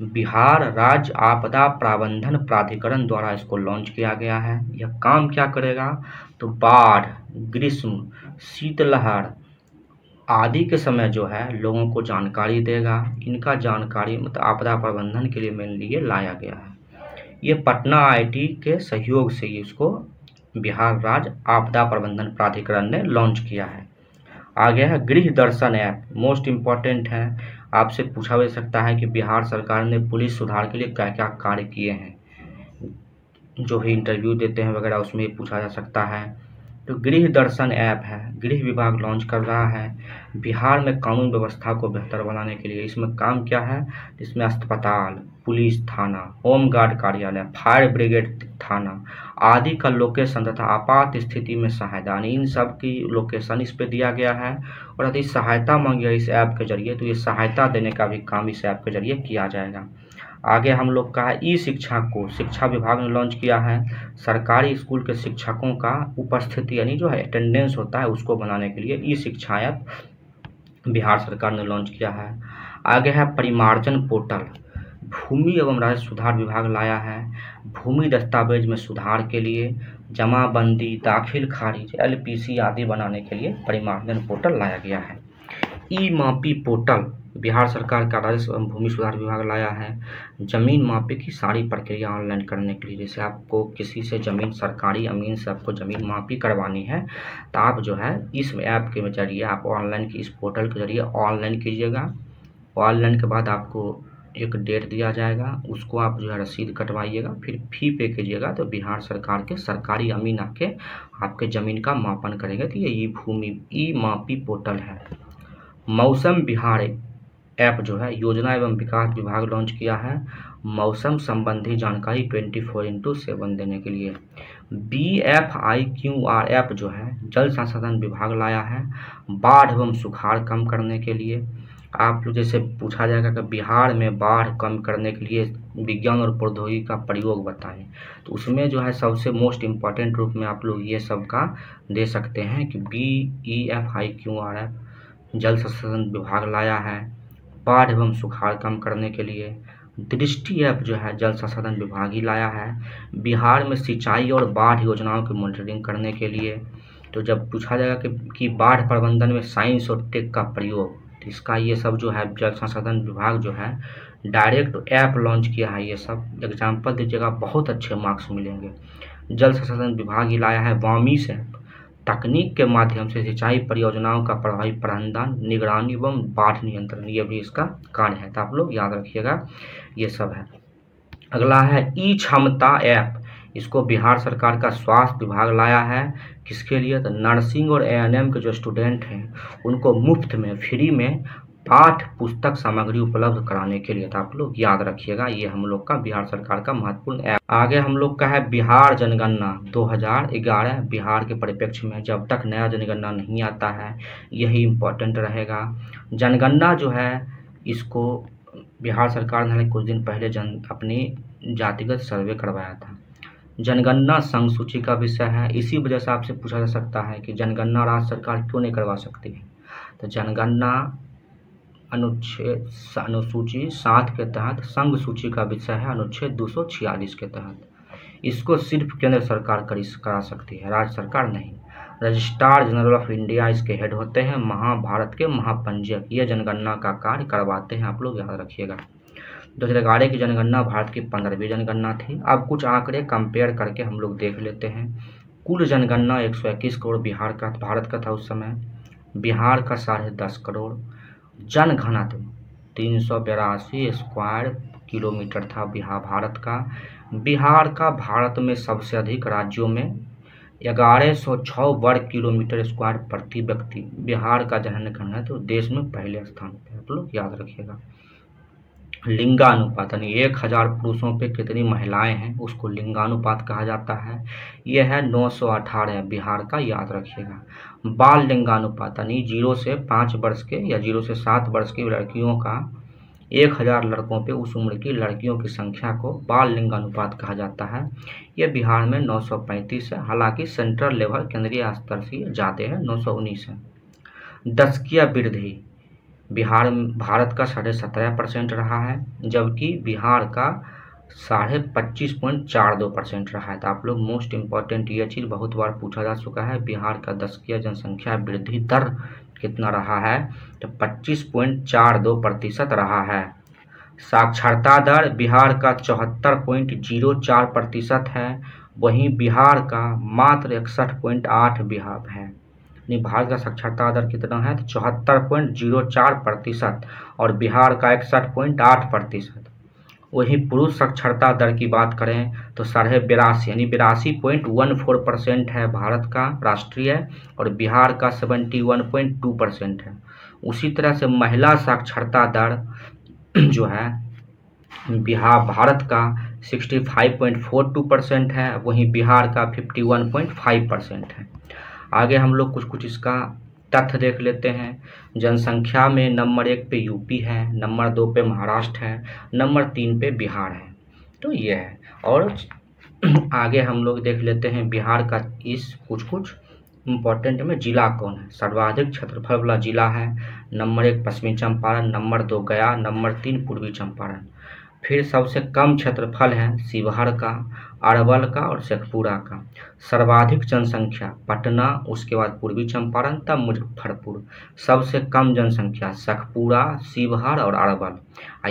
Bihar राज्य आपदा प्रबंधन प्राधिकरण द्वारा इसको लॉन्च किया गया है। यह काम क्या करेगा? तो बाढ़, ग्रीष्म, शीतलहर आदि के समय जो है लोगों को जानकारी देगा। इनका जानकारी मतलब आपदा प्रबंधन के लिए मेनली ये लाया गया है। ये पटना IIT के सहयोग से इसको बिहार राज्य आपदा प्रबंधन प्राधिकरण ने लॉन्च किया है। आगे है गृह दर्शन ऐप। मोस्ट इम्पॉर्टेंट है, आपसे पूछा जा सकता है कि बिहार सरकार ने पुलिस सुधार के लिए क्या क्या कार्य किए हैं। जो भी इंटरव्यू देते हैं वगैरह उसमें पूछा जा सकता है। तो गृह दर्शन ऐप है, गृह विभाग लॉन्च कर रहा है बिहार में कानून व्यवस्था को बेहतर बनाने के लिए। इसमें काम क्या है? इसमें अस्पताल, पुलिस थाना, होमगार्ड कार्यालय, फायर ब्रिगेड थाना आदि का लोकेशन तथा आपात स्थिति में सहायता, इन सब की लोकेशन इस पे दिया गया है। और यदि सहायता मांगी है इस ऐप के जरिए तो ये सहायता देने का भी काम इस ऐप के जरिए किया जाएगा। आगे हम लोग का है ई शिक्षा को शिक्षा विभाग ने लॉन्च किया है। सरकारी स्कूल के शिक्षकों का उपस्थिति यानी जो है अटेंडेंस होता है उसको बनाने के लिए ई शिक्षा ऐप बिहार सरकार ने लॉन्च किया है। आगे है परिमार्जन पोर्टल। भूमि एवं राजस्व सुधार विभाग लाया है भूमि दस्तावेज में सुधार के लिए जमाबंदी, दाखिल खारिज, LPC आदि बनाने के लिए परिमार्जन पोर्टल लाया गया है। ई मापी पोर्टल बिहार सरकार का राजस्व एवं भूमि सुधार विभाग लाया है जमीन मापी की सारी प्रक्रिया ऑनलाइन करने के लिए। जैसे आपको किसी से जमीन सरकारी अमीन से आपको जमीन मापी करवानी है तो आप जो है इस ऐप के जरिए आप ऑनलाइन की इस पोर्टल के जरिए ऑनलाइन कीजिएगा। ऑनलाइन के बाद आपको एक डेट दिया जाएगा, उसको आप जो है रसीद कटवाइएगा, फिर फी पे कीजिएगा तो बिहार सरकार के सरकारी अमीन आके आपके ज़मीन का मापन करेंगे। तो ये ई मापी पोर्टल है। मौसम बिहार ऐप जो है योजना एवं विकास विभाग लॉन्च किया है मौसम संबंधी जानकारी 24/7 देने के लिए। BFIQR ऐप जो है जल संसाधन विभाग लाया है बाढ़ एवं सुखाड़ कम करने के लिए। आप लोग जैसे पूछा जाएगा कि बिहार में बाढ़ कम करने के लिए विज्ञान और प्रौद्योगिकी का प्रयोग बताएं, तो उसमें जो है सबसे मोस्ट इम्पॉर्टेंट रूप में आप लोग ये सब का दे सकते हैं कि BEFIQR ऐप जल संसाधन विभाग लाया है बाढ़ एवं सुखाड़ कम करने के लिए। दृष्टि ऐप जो है जल संसाधन विभाग ही लाया है बिहार में सिंचाई और बाढ़ योजनाओं की मॉनिटरिंग करने के लिए। तो जब पूछा जाएगा कि बाढ़ प्रबंधन में साइंस और टेक का प्रयोग, तो इसका ये सब जो है जल संसाधन विभाग जो है डायरेक्ट ऐप लॉन्च किया है। ये सब एग्जाम्पल दीजिएगा, बहुत अच्छे मार्क्स मिलेंगे। जल संसाधन विभाग ही लाया है वामीस ऐप तकनीक के माध्यम से सिंचाई परियोजनाओं का प्रभावी प्रबंधन, निगरानी एवं बाढ़ नियंत्रण, ये भी इसका कार्य है। तो आप लोग याद रखिएगा ये सब है। अगला है ई क्षमता ऐप, इसको बिहार सरकार का स्वास्थ्य विभाग लाया है। किसके लिए? तो नर्सिंग और ANM के जो स्टूडेंट हैं उनको मुफ्त में फ्री में पाठ पुस्तक सामग्री उपलब्ध कराने के लिए। तो आप लोग याद रखिएगा ये हम लोग का बिहार सरकार का महत्वपूर्ण ऐप। आगे हम लोग का है बिहार जनगणना 2011 बिहार के परिप्रेक्ष्य में जब तक नया जनगणना नहीं आता है यही इम्पोर्टेंट रहेगा। जनगणना जो है इसको बिहार सरकार ने कुछ दिन पहले अपनी जातिगत सर्वे करवाया था। जनगणना संघ सूची का विषय है, इसी वजह से आपसे पूछा जा सकता है कि जनगणना राज्य सरकार क्यों नहीं करवा सकती है। तो जनगणना अनुसूची 7 के तहत संघ सूची का विषय है अनुच्छेद 246 के तहत। इसको सिर्फ केंद्र सरकार करा सकती है, राज्य सरकार नहीं। रजिस्ट्रार जनरल ऑफ इंडिया इसके हेड होते हैं, महाभारत के महापंजीयक ये जनगणना का कार्य करवाते हैं। आप लोग याद रखिएगा। 2011 की जनगणना भारत की 15वीं जनगणना थी। अब कुछ आंकड़े कंपेयर करके हम लोग देख लेते हैं। कुल जनगणना 121 करोड़ भारत का था उस समय। बिहार का 10.5 करोड़। जनघनत्व 382 स्क्वायर किलोमीटर था भारत का। बिहार का भारत में सबसे अधिक राज्यों में 1106 वर्ग किलोमीटर स्क्वायर प्रति व्यक्ति। बिहार का जनघनत्व देश में पहले स्थान पर, आप लोग याद रखिएगा। लिंगानुपात यानी 1000 पुरुषों पे कितनी महिलाएं हैं उसको लिंगानुपात कहा जाता है। यह है 918 बिहार का, याद रखिएगा। बाल लिंगानुपात यानी 0 से 5 वर्ष के या 0 से 7 वर्ष की लड़कियों का 1000 लड़कों पे उस उम्र की लड़कियों की संख्या को बाल लिंगानुपात कहा जाता है। यह बिहार में 935 है, हालांकि सेंट्रल लेवल केंद्रीय स्तर से ज़्यादा है, 919 है। दशकीय वृद्धि भारत का 17.5% रहा है, जबकि बिहार का 25.42% रहा है। तो आप लोग मोस्ट इम्पॉर्टेंट ये चीज़ बहुत बार पूछा जा चुका है, बिहार का दशकीय जनसंख्या वृद्धि दर कितना रहा है, तो 25.42% रहा है। साक्षरता दर बिहार का 74.04% है, वहीं बिहार का मात्र 61.8 बिहार है। भारत का साक्षरता दर कितना है, तो 74.04% और बिहार का 61.8%। वहीं पुरुष साक्षरता दर की बात करें तो 82.5 यानी 82.14% है भारत का राष्ट्रीय, और बिहार का 71.2% है। उसी तरह से महिला साक्षरता दर जो है भारत का 65.42% है, वहीं बिहार का 51.5% है। आगे हम लोग कुछ इसका तथ्य देख लेते हैं। जनसंख्या में नंबर 1 पे यूपी है, नंबर 2 पे महाराष्ट्र है, नंबर 3 पे बिहार है। तो ये है। और आगे हम लोग देख लेते हैं बिहार का इस कुछ इम्पोर्टेंट में जिला कौन है। सर्वाधिक क्षेत्रफल वाला जिला है, नंबर 1 पश्चिमी चंपारण, नंबर 2 गया, नंबर 3 पूर्वी चंपारण। फिर सबसे कम क्षेत्रफल है शिवहर का, अरवल का और शेखपुरा का। सर्वाधिक जनसंख्या पटना, उसके बाद पूर्वी चंपारण, तब मुजफ्फरपुर। सबसे कम जनसंख्या शेखपुरा, शिवहर और अरवल।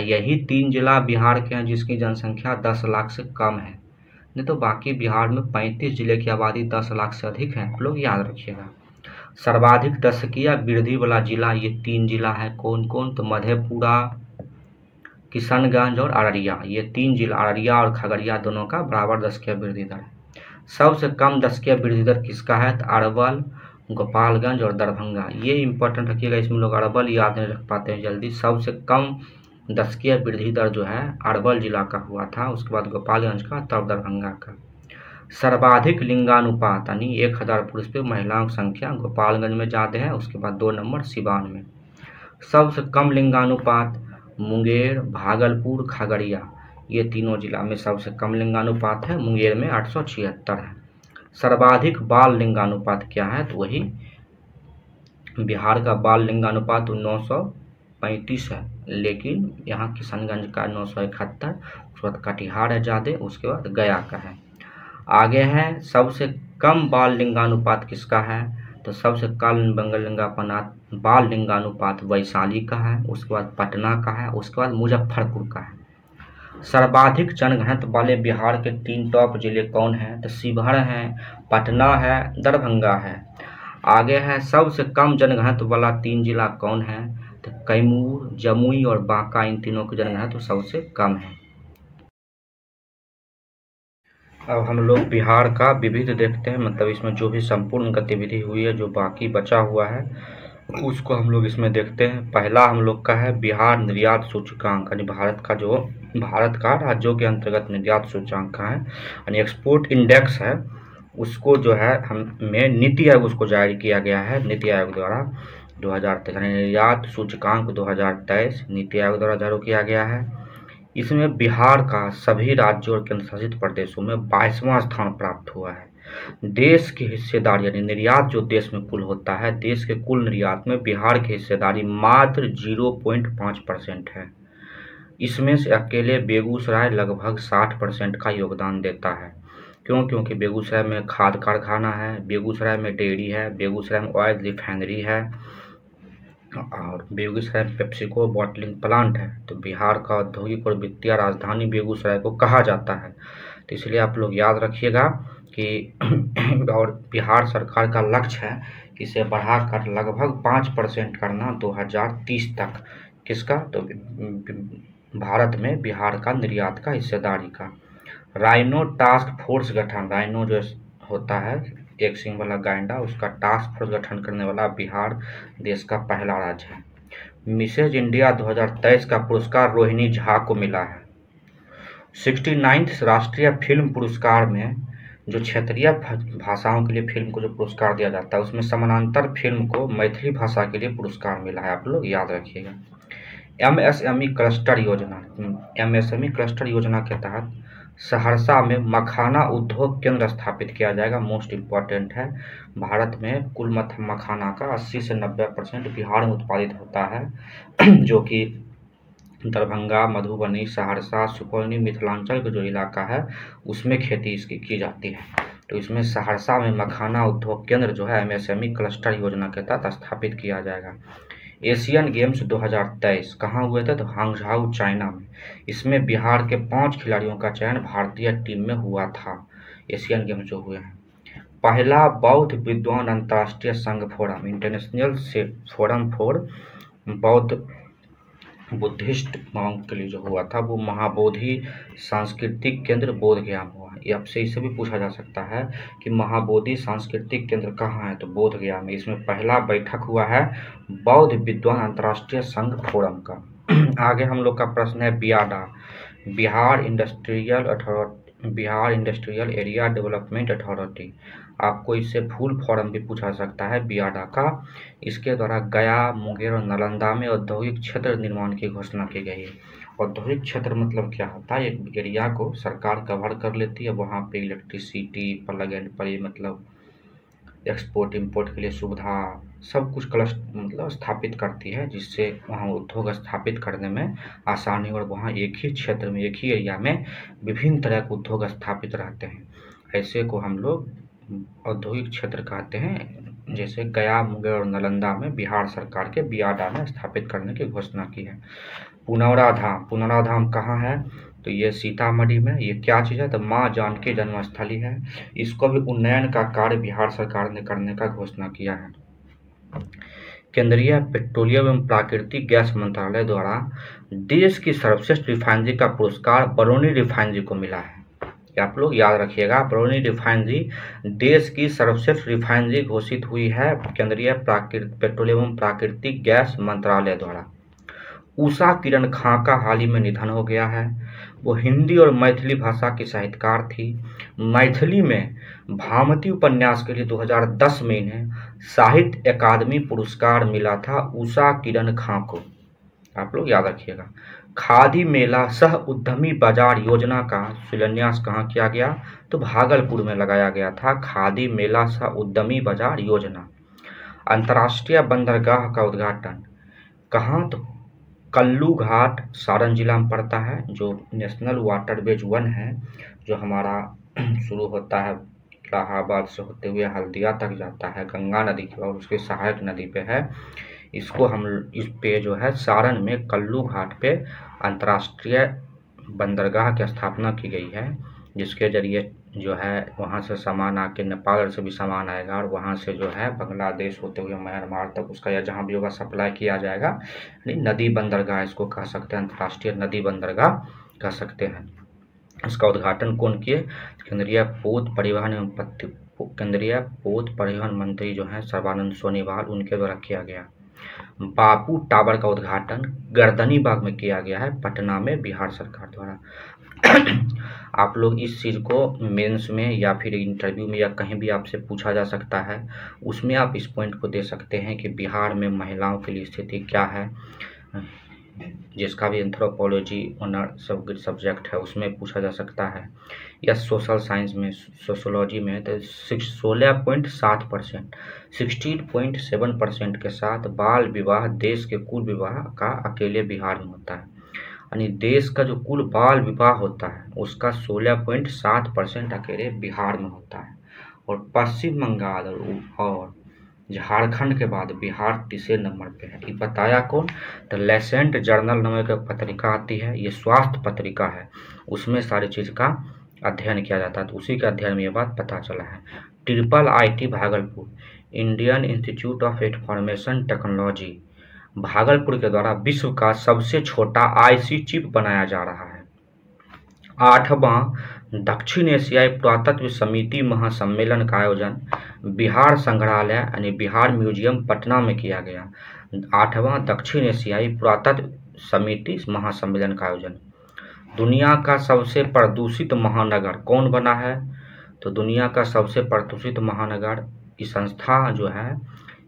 यही 3 जिला बिहार के हैं जिसकी जनसंख्या 10 लाख से कम है, नहीं तो बाकी बिहार में 35 जिले की आबादी 10 लाख से अधिक है, लोग याद रखिएगा। सर्वाधिक दशकीय वृद्धि वाला जिला ये 3 जिला है, कौन कौन, तो मधेपुरा, किशनगंज और अररिया। ये 3 जिला, अररिया और खगड़िया दोनों का बराबर दशकीय वृद्धि दर है। सबसे कम दशकीय वृद्धि दर किसका है, तो अरवल, गोपालगंज और दरभंगा। ये इंपॉर्टेंट रखिएगा, इसमें लोग अरवल याद नहीं रख पाते हैं जल्दी। सबसे कम दशकीय वृद्धि दर जो है अरवल जिला का हुआ था, उसके बाद गोपालगंज का, तब दरभंगा का। सर्वाधिक लिंगानुपात यानी 1000 पुरुष पे महिलाओं की संख्या गोपालगंज में ज़्यादा है, उसके बाद 2 नंबर सिवान में। सबसे कम लिंगानुपात मुंगेर, भागलपुर, खगड़िया, ये तीनों जिला में सबसे कम लिंगानुपात है, मुंगेर में 876 है। सर्वाधिक बाल लिंगानुपात क्या है, तो वही बिहार का बाल लिंगानुपात 935 है, लेकिन यहाँ किशनगंज का 971, उसके बाद कटिहार है ज़्यादा, उसके बाद गया का है। आगे है सबसे कम बाल लिंगानुपात किसका है, तो सबसे कम बाल लिंगानुपात वैशाली का है, उसके बाद पटना का है, उसके बाद मुजफ्फरपुर का है। सर्वाधिक जनघनत्व वाले बिहार के 3 टॉप जिले कौन हैं, तो शिवहर है, पटना है, दरभंगा है। आगे है सबसे कम जनघनत्व वाला 3 जिला कौन है, तो कैमूर, जमुई और बांका, इन तीनों की जनघनत्व सबसे कम है। अब हम लोग बिहार का विविध देखते हैं, मतलब इसमें जो भी संपूर्ण गतिविधि हुई है, जो बाकी बचा हुआ है उसको हम लोग इसमें देखते हैं। पहला हम लोग का है बिहार निर्यात सूचकांक, यानी भारत का राज्यों के अंतर्गत निर्यात सूचकांक है, यानी एक्सपोर्ट इंडेक्स है। उसको जो है हमें नीति आयोग उसको जारी किया गया है, नीति आयोग द्वारा 2023, निर्यात सूचकांक 2023 नीति आयोग द्वारा जारी किया गया है। इसमें बिहार का सभी राज्यों और केंद्र शासित प्रदेशों में 22वां स्थान प्राप्त हुआ है। देश की हिस्सेदारी यानी निर्यात जो देश में कुल होता है, देश के कुल निर्यात में बिहार की हिस्सेदारी मात्र 0.5% है। इसमें से अकेले बेगूसराय लगभग 60% का योगदान देता है। क्योंकि बेगूसराय में खाद कारखाना है, बेगूसराय में डेयरी है, बेगूसराय में ऑयल रिफाइनरी है और बेगूसराय में पेप्सिको बॉटलिंग प्लांट है। तो बिहार का औद्योगिक और वित्तीय राजधानी बेगूसराय को कहा जाता है। तो इसलिए आप लोग याद रखिएगा कि और बिहार सरकार का लक्ष्य है कि इसे बढ़ाकर लगभग 5% करना 2030 तक। किसका, तो भारत में बिहार का निर्यात का हिस्सेदारी का। राइनो टास्क फोर्स गठन, राइनो जो होता है एक सिंग वाला गांडा, उसका टास्क फोर्स गठन करने वाला बिहार देश का पहला राज्य है। मिसेज इंडिया 2023 का पुरस्कार रोहिणी झा को मिला है। 69th राष्ट्रीय फिल्म पुरस्कार में जो क्षेत्रीय भाषाओं के लिए फिल्म को जो पुरस्कार दिया जाता है, उसमें समानांतर फिल्म को मैथिली भाषा के लिए पुरस्कार मिला है, आप लोग याद रखिएगा। MSME क्लस्टर योजना, MSME क्लस्टर योजना के तहत सहरसा में मखाना उद्योग केंद्र स्थापित किया जाएगा। मोस्ट इम्पॉर्टेंट है, भारत में कुल मखाना का 80 से 90% बिहार में उत्पादित होता है, जो कि दरभंगा, मधुबनी, सहरसा, सुपौल, मिथिलांचल का जो इलाका है उसमें खेती इसकी की जाती है। तो इसमें सहरसा में मखाना उद्योग केंद्र जो है MSME क्लस्टर योजना के तहत स्थापित किया जाएगा। एशियन गेम्स 2023 कहाँ हुए थे? तो हांगझाऊ, चाइना में। इसमें बिहार के 5 खिलाड़ियों का चयन भारतीय टीम में हुआ था। एशियन गेम्स जो हुए हैं। पहला बौद्ध विद्वान अंतर्राष्ट्रीय संघ फोरम, इंटरनेशनल फोरम फॉर बौद्ध बुद्धिस्ट मॉन्क के लिए जो हुआ था वो महाबोधि सांस्कृतिक केंद्र बोधगया में हुआ। ये आपसे इससे भी पूछा जा सकता है कि महाबोधि सांस्कृतिक केंद्र कहाँ है? तो बोधगया में। इसमें पहला बैठक हुआ है बौद्ध विद्वान अंतर्राष्ट्रीय संघ फोरम का। आगे हम लोग का प्रश्न है BIADA, Bihar industrial area development authority. आपको इससे फुल फॉर्म भी पूछा सकता है बियाडा का। इसके द्वारा गया, मुंगेर और नालंदा में औद्योगिक क्षेत्र निर्माण की घोषणा की गई है। औद्योगिक क्षेत्र मतलब क्या होता है? एक एरिया को सरकार कवर कर लेती है, वहाँ पे इलेक्ट्रिसिटी, प्लग एंड प्ले मतलब एक्सपोर्ट इंपोर्ट के लिए सुविधा सब कुछ मतलब स्थापित करती है, जिससे वहाँ उद्योग स्थापित करने में आसानी और वहाँ एक ही क्षेत्र में, एक ही एरिया में विभिन्न तरह के उद्योग स्थापित रहते हैं। ऐसे को हम लोग औद्योगिक क्षेत्र कहते हैं। जैसे गया, मुंगेर और नालंदा में बिहार सरकार के बियाडा में स्थापित करने की घोषणा की है। पुनौरा धाम, पुनौरा धाम कहाँ है? तो ये सीतामढ़ी में। ये क्या चीज़ है? तो माँ जानकी जन्मस्थली है। इसको भी उन्नयन का कार्य बिहार सरकार ने करने का घोषणा किया है। केंद्रीय पेट्रोलियम एवं प्राकृतिक गैस मंत्रालय द्वारा देश की सर्वश्रेष्ठ रिफाइनरी का पुरस्कार बरौनी रिफाइनरी को मिला है। आप लोग याद रखिएगा, बरौनी रिफाइनरी देश की सर्वश्रेष्ठ रिफाइनरी घोषित हुई है केंद्रीय पेट्रोलियम एवं प्राकृतिक गैस मंत्रालय द्वारा। उषा किरण खां का हाल ही में निधन हो गया है। वो हिंदी और मैथिली भाषा की साहित्यकार थी। मैथिली में भामती उपन्यास के लिए 2010 में इन्हें साहित्य अकादमी पुरस्कार मिला था, उषा किरण खां को। आप लोग याद रखिएगा। खादी मेला सह उद्यमी बाजार योजना का शिलान्यास कहाँ किया गया? तो भागलपुर में लगाया गया था खादी मेला सह उद्यमी बाजार योजना। अंतर्राष्ट्रीय बंदरगाह का उद्घाटन कहाँ? तो कल्लू घाट सारण जिला में पड़ता है, जो नेशनल वाटरवेज 1 है, जो हमारा शुरू होता है इलाहाबाद से होते हुए हल्दिया तक जाता है गंगा नदी की और उसके सहायक नदी पे है। इसको हम इस पे जो है सारण में कल्लू घाट पे अंतर्राष्ट्रीय बंदरगाह की स्थापना की गई है, जिसके जरिए जो है वहाँ से सामान आके नेपाल से भी सामान आएगा और वहाँ से जो है बांग्लादेश होते हुए म्यांमार तक उसका या जहाँ भी होगा सप्लाई किया जाएगा। यानी नदी बंदरगाह इसको कह सकते हैं, अंतर्राष्ट्रीय नदी बंदरगाह कह सकते हैं। इसका उद्घाटन कौन किए? केंद्रीय पोत परिवहन मंत्री जो हैं सर्बानंद सोनोवाल, उनके द्वारा किया गया। बापू टावर का उद्घाटन गर्दनीबाग में किया गया है, पटना में, बिहार सरकार द्वारा। आप लोग इस चीज़ को मेंस में या फिर इंटरव्यू में या कहीं भी आपसे पूछा जा सकता है, उसमें आप इस पॉइंट को दे सकते हैं कि बिहार में महिलाओं के लिए स्थिति क्या है, जिसका भी एंथ्रोपोलॉजी ऑनर सब्जेक्ट है उसमें पूछा जा सकता है, या सोशल साइंस में, सोशोलॉजी में। तो 16.7%, 16.7% के साथ बाल विवाह देश के कुल विवाह का अकेले बिहार में होता है। यानी देश का जो कुल बाल विवाह होता है उसका 16.7% अकेले बिहार में होता है। और पश्चिम बंगाल और झारखंड के बाद बिहार तीसरे नंबर पे है। ये बताया कौन? तो लेसेंट जर्नल नामक एक पत्रिका आती है, ये स्वास्थ्य पत्रिका है, उसमें सारी चीज़ का अध्ययन किया जाता है, तो उसी के अध्ययन में ये बात पता चला है। IIIT Bhagalpur, Indian institute of information technology, Bhagalpur के द्वारा विश्व का सबसे छोटा IC चिप बनाया जा रहा है। 8वां दक्षिण एशियाई पुरातत्व समिति महासम्मेलन का आयोजन बिहार संग्रहालय यानी बिहार म्यूजियम पटना में किया गया। 8वां दक्षिण एशियाई पुरातत्व समिति महासम्मेलन का आयोजन। दुनिया का सबसे प्रदूषित महानगर कौन बना है? तो दुनिया का सबसे प्रदूषित महानगर इस संस्था जो है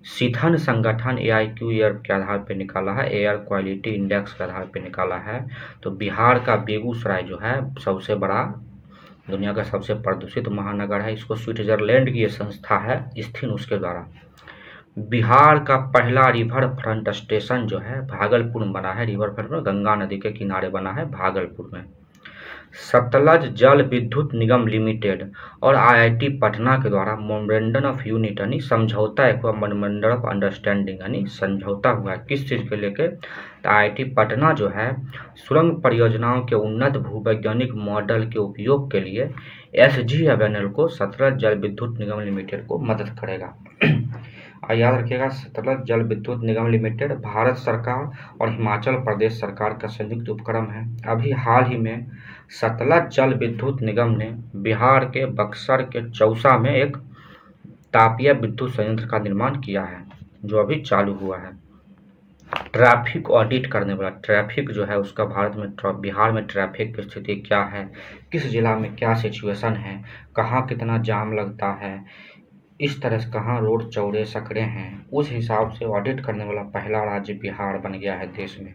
सीथन संगठन AIQ के आधार पर निकाला है, एयर क्वालिटी इंडेक्स के आधार पर निकाला है। तो बिहार का बेगूसराय जो है सबसे बड़ा दुनिया का सबसे प्रदूषित महानगर है। इसको स्विट्जरलैंड की ये संस्था है स्थित उसके द्वारा। बिहार का पहला रिवर फ्रंट स्टेशन जो है भागलपुर में बना है। रिवर फ्रंट गंगा नदी के किनारे बना है भागलपुर में। सतलज जल विद्युत निगम लिमिटेड और IIT पटना के द्वारा मेमोरेंडम ऑफ यूनिट यानी समझौता एक मेमोरेंडम ऑफ अंडरस्टैंडिंग यानी समझौता हुआ है। किस चीज़ के लेके? तो IIT पटना जो है सुरंग परियोजनाओं के उन्नत भूवैज्ञानिक मॉडल के उपयोग के लिए SGAVNL को सतलज जल विद्युत निगम लिमिटेड को मदद करेगा। और याद रखिएगा सतलज जल विद्युत निगम लिमिटेड भारत सरकार और हिमाचल प्रदेश सरकार का संयुक्त उपक्रम है। अभी हाल ही में सतलज जल विद्युत निगम ने बिहार के बक्सर के चौसा में एक तापीय विद्युत संयंत्र का निर्माण किया है जो अभी चालू हुआ है। ट्रैफिक ऑडिट करने वाला ट्रैफिक जो है उसका भारत में बिहार में ट्रैफिक की स्थिति क्या है, किस जिला में क्या सिचुएशन है, कहाँ कितना जाम लगता है, इस तरह से कहाँ रोड चौड़े सकड़े हैं, उस हिसाब से ऑडिट करने वाला पहला राज्य बिहार बन गया है देश में।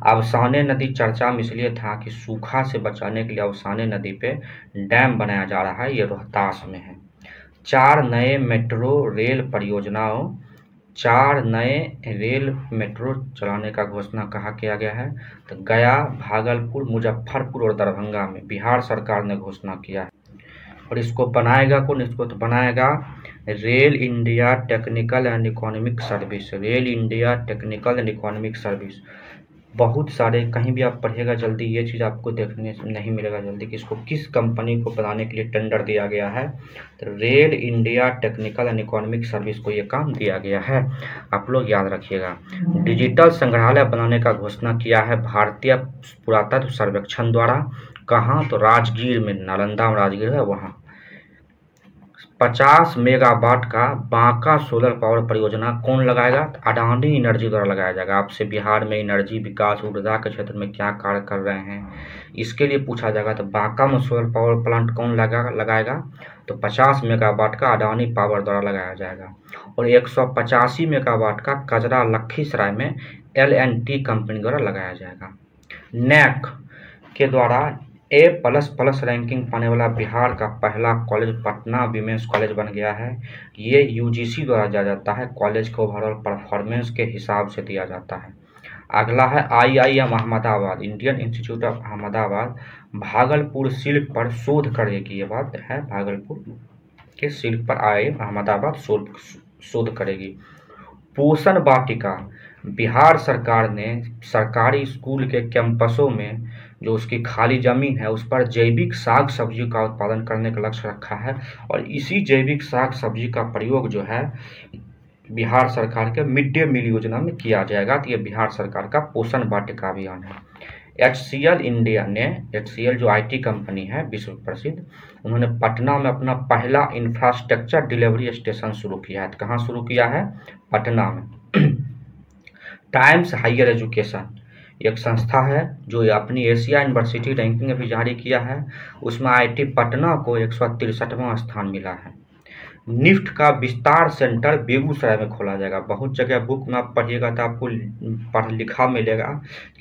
अवसाने नदी चर्चा में इसलिए था कि सूखा से बचाने के लिए अवसाने नदी पे डैम बनाया जा रहा है, ये रोहतास में है। 4 नए मेट्रो चलाने का घोषणा कहाँ किया गया है? तो गया, भागलपुर, मुजफ्फरपुर और दरभंगा में बिहार सरकार ने घोषणा किया है। और इसको बनाएगा कौन? इसको तो बनाएगा rail India technical and economic service. Rail India technical and economic service बहुत सारे कहीं भी आप पढ़िएगा जल्दी ये चीज़ आपको देखने से नहीं मिलेगा जल्दी कि इसको किस कंपनी को बनाने के लिए टेंडर दिया गया है। तो rail India technical and economic service को ये काम दिया गया है, आप लोग याद रखिएगा। डिजिटल संग्रहालय बनाने का घोषणा किया है भारतीय पुरातत्व सर्वेक्षण द्वारा। कहाँ? तो राजगीर में, नालंदा में राजगीर है वहाँ। 50 मेगावाट का बांका सोलर पावर परियोजना कौन लगाएगा? अडानी एनर्जी द्वारा लगाया जाएगा। आपसे बिहार में एनर्जी विकास ऊर्जा के क्षेत्र में क्या कार्य कर रहे हैं इसके लिए पूछा जाएगा। तो बांका में सोलर पावर प्लांट कौन लगाएगा? तो 50 मेगावाट का अडानी पावर द्वारा लगाया जाएगा। और 185 मेगावाट का कजरा लखीसराय में L&T कंपनी द्वारा लगाया जाएगा। NAC के द्वारा A++ रैंकिंग पाने वाला बिहार का पहला कॉलेज पटना विमेंस कॉलेज बन गया है। ये UGC द्वारा दिया जाता है, कॉलेज को ओवरऑल परफॉर्मेंस के हिसाब से दिया जाता है। अगला है IIM Ahmedabad, Indian institute of Ahmedabad Bhagalpur silk पर शोध करेगी। ये बात है, भागलपुर के सिल्क पर IIM अहमदाबाद शोध करेगी। पोषण वाटिका बिहार सरकार ने सरकारी स्कूल के कैंपसों में जो उसकी खाली ज़मीन है उस पर जैविक साग सब्जी का उत्पादन करने का लक्ष्य रखा है। और इसी जैविक साग सब्जी का प्रयोग जो है बिहार सरकार के मिड डे मील योजना में किया जाएगा। तो ये बिहार सरकार का पोषण वाटिका अभियान है। HCL इंडिया ने, HCL जो IT कंपनी है विश्व प्रसिद्ध, उन्होंने पटना में अपना पहला इंफ्रास्ट्रक्चर डिलीवरी स्टेशन शुरू किया है। तो कहाँ शुरू किया है? पटना में। टाइम्स हायर एजुकेशन एक संस्था है जो अपनी एशिया यूनिवर्सिटी रैंकिंग अभी जारी किया है, उसमें IIT पटना को 163वां स्थान मिला है। निफ्ट का विस्तार सेंटर बेगूसराय में खोला जाएगा। बहुत जगह बुक में आप पढ़िएगा तो आपको लिखा मिलेगा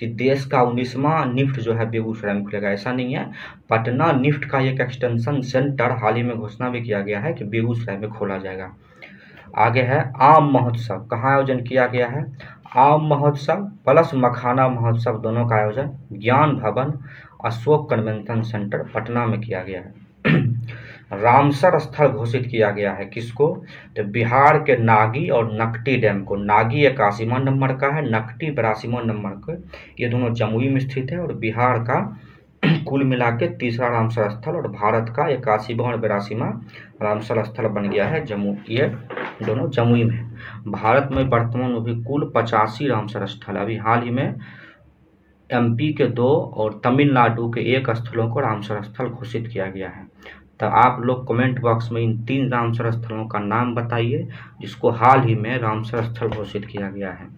कि देश का 19वां निफ्ट जो है बेगूसराय में खुलेगा, ऐसा नहीं है। पटना निफ्ट का एक एक्सटेंशन सेंटर हाल ही में घोषणा भी किया गया है कि बेगूसराय में खोला जाएगा। आगे है आम महोत्सव, कहाँ आयोजन किया गया है? आम महोत्सव प्लस मखाना महोत्सव दोनों का आयोजन ज्ञान भवन अशोक कन्वेंशन सेंटर पटना में किया गया है। रामसर स्थल घोषित किया गया है किसको? तो बिहार के नागी और नकटी डैम को। नागी 81वां नंबर का है, नकटी 82वां नंबर का। ये दोनों जमुई में स्थित है और बिहार का कुल मिला के तीसरा रामसर स्थल और भारत का 81वां और 82वां रामसर स्थल बन गया है जम्मू। ये दोनों जमुई में। भारत में वर्तमान में भी कुल 85 रामसर स्थल, अभी हाल ही में MP के 2 और तमिलनाडु के 1 स्थलों को रामसर स्थल घोषित किया गया है। तो आप लोग कमेंट बॉक्स में इन 3 रामसर स्थलों का नाम बताइए जिसको हाल ही में रामसर स्थल घोषित किया गया है।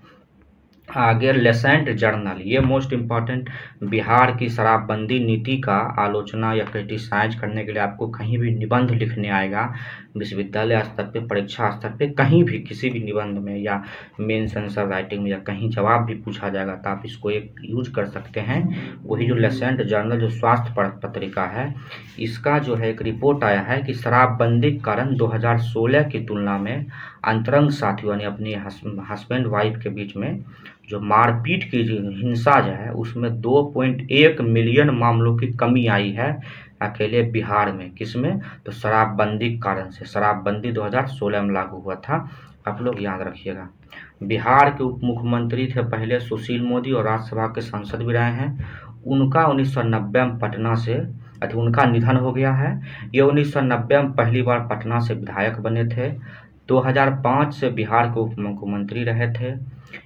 आगे लेसेंट जर्नल, ये मोस्ट इम्पॉर्टेंट, बिहार की शराबबंदी नीति का आलोचना या क्रिटिसाइज करने के लिए आपको कहीं भी निबंध लिखने आएगा, विश्वविद्यालय स्तर पे, परीक्षा स्तर पे, कहीं भी किसी भी निबंध में या मेन सेंसर राइटिंग में या कहीं जवाब भी पूछा जाएगा तो आप इसको एक यूज कर सकते हैं। वही जो लेसेंट जर्नल जो स्वास्थ्य पत्रिका है, इसका जो है एक रिपोर्ट आया है कि शराबबंदी के कारण 2016 की तुलना में अंतरंग साथियों यानी अपनी हस्बैंड वाइफ के बीच में जो मारपीट की हिंसा जो है उसमें 2.1 मिलियन मामलों की कमी आई है अकेले बिहार में। किसमें? तो शराबबंदी के कारण से। शराबबंदी 2016 में लागू हुआ था, आप लोग याद रखिएगा। बिहार के उप मुख्यमंत्री थे पहले सुशील मोदी और राज्यसभा के सांसद भी रहे हैं। उनका 1990 में पटना से उनका निधन हो गया है। ये 1990 में पहली बार पटना से विधायक बने थे। 2005 से बिहार के उप मुख्यमंत्री रहे थे।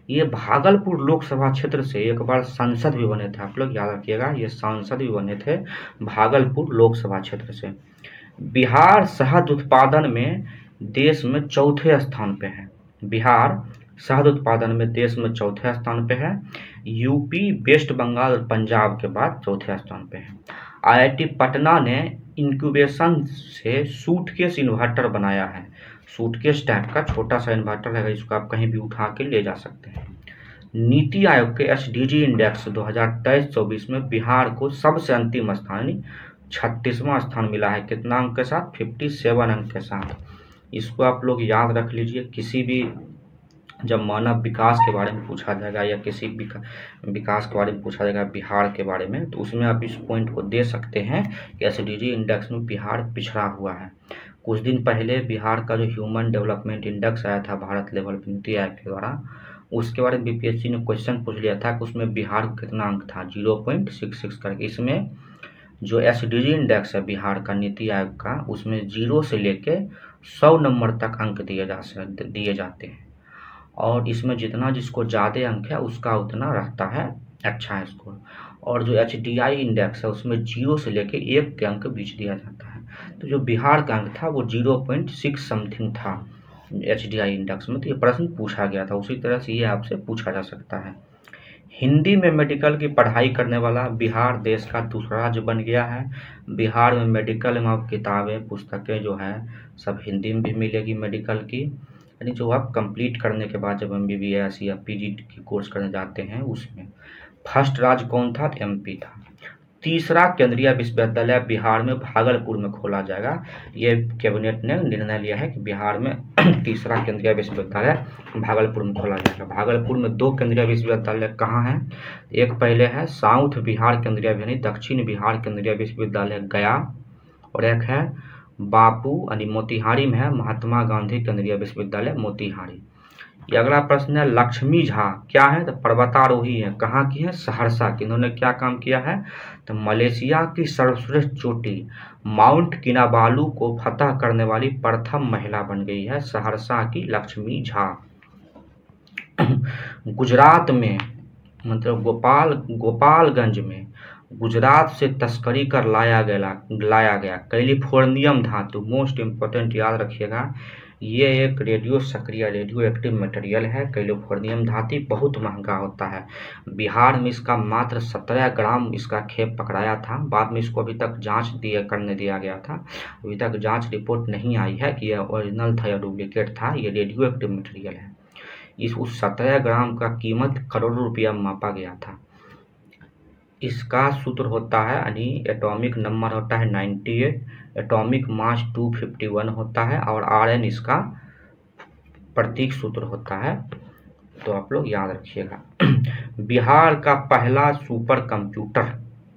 ये भागलपुर लोकसभा क्षेत्र से एक बार सांसद भी बने थे, आप लोग याद रखिएगा, ये सांसद भी बने थे भागलपुर लोकसभा क्षेत्र से। बिहार शहद उत्पादन में देश में चौथे स्थान पे है। बिहार शहद उत्पादन में देश में चौथे स्थान पे है। यूपी, वेस्ट बंगाल और पंजाब के बाद चौथे स्थान पे है। IIT पटना ने इंक्यूबेशन से सूटकेस इन्वर्टर बनाया है। सूटकेस टाइप का छोटा सा इन्वर्टर है, इसको आप कहीं भी उठा के ले जा सकते हैं। नीति आयोग के SDG इंडेक्स 2023-24 में बिहार को सबसे अंतिम स्थान 36वां स्थान मिला है। कितना अंक के साथ? 57 अंक के साथ। इसको आप लोग याद रख लीजिए। किसी भी जब मानव विकास के बारे में पूछा जाएगा या किसी विकास के बारे में पूछा जाएगा बिहार के बारे में, तो उसमें आप इस पॉइंट को दे सकते हैं कि SDG इंडेक्स में बिहार पिछड़ा हुआ है। कुछ दिन पहले बिहार का जो ह्यूमन डेवलपमेंट इंडेक्स आया था भारत लेवल पे नीति आयोग के द्वारा, उसके बारे में BPSC ने क्वेश्चन पूछ लिया था कि उसमें बिहार का कितना अंक था, 0.66 करके। इसमें जो SDG इंडेक्स है बिहार का नीति आयोग का, उसमें 0 से लेके 100 नंबर तक अंक दिए जाते हैं और इसमें जितना जिसको ज़्यादा अंक है उसका उतना रहता है अच्छा है स्कोर। और जो HDI इंडेक्स है उसमें 0 से लेके 1 के अंक बीच दिया जाता है। तो जो बिहार का अंक था वो 0.6 समथिंग था HDI इंडेक्स में। तो ये प्रश्न पूछा गया था, उसी तरह से ये आपसे पूछा जा सकता है। हिंदी में मेडिकल की पढ़ाई करने वाला बिहार देश का दूसरा राज्य बन गया है। बिहार में मेडिकल में किताबें पुस्तकें जो है सब हिंदी में भी मिलेगी मेडिकल की, यानी जो आप कंप्लीट करने के बाद जब MBBS या PG की कोर्स करने जाते हैं उसमें। फर्स्ट राज्य कौन था? तो MP था। तीसरा केंद्रीय विश्वविद्यालय बिहार में भागलपुर में खोला जाएगा। ये कैबिनेट ने निर्णय लिया है कि बिहार में तीसरा केंद्रीय विश्वविद्यालय भागलपुर में खोला जाएगा। भागलपुर में 2 केंद्रीय विश्वविद्यालय कहाँ हैं? एक पहले है साउथ बिहार केंद्रीय यानी दक्षिण बिहार केंद्रीय विश्वविद्यालय गया, और एक है बापू यानी मोतिहारी में है महात्मा गांधी केंद्रीय विश्वविद्यालय मोतिहारी। ये अगला प्रश्न है लक्ष्मी झा क्या है? तो पर्वतारोही है। कहाँ की है? सहरसा की। इन्होंने क्या काम किया है? तो मलेशिया की सर्वश्रेष्ठ चोटी माउंट किनाबालू को फतह करने वाली प्रथम महिला बन गई है सहरसा की लक्ष्मी झा। गुजरात में मतलब गोपालगंज में गुजरात से तस्करी कर लाया गया कैलिफोर्नियम धातु, मोस्ट इम्पोर्टेंट याद रखिएगा, ये एक रेडियो सक्रिय रेडियो एक्टिव मटेरियल है। कैलिफोर्नियम धातु बहुत महंगा होता है। बिहार में इसका मात्र 17 ग्राम इसका खेप पकड़ाया था। बाद में इसको अभी तक जांच करने दिया गया था। अभी तक जांच रिपोर्ट नहीं आई है कि यह ओरिजिनल था या डुप्लीकेट था। ये रेडियो एक्टिव मटेरियल है। उस 17 ग्राम का कीमत करोड़ों रुपया मापा गया था। इसका सूत्र होता है यानी एटॉमिक नंबर होता है 98, एटॉमिक मास 251 होता है और Rn इसका प्रतीक सूत्र होता है। तो आप लोग याद रखिएगा। बिहार का पहला सुपर कंप्यूटर,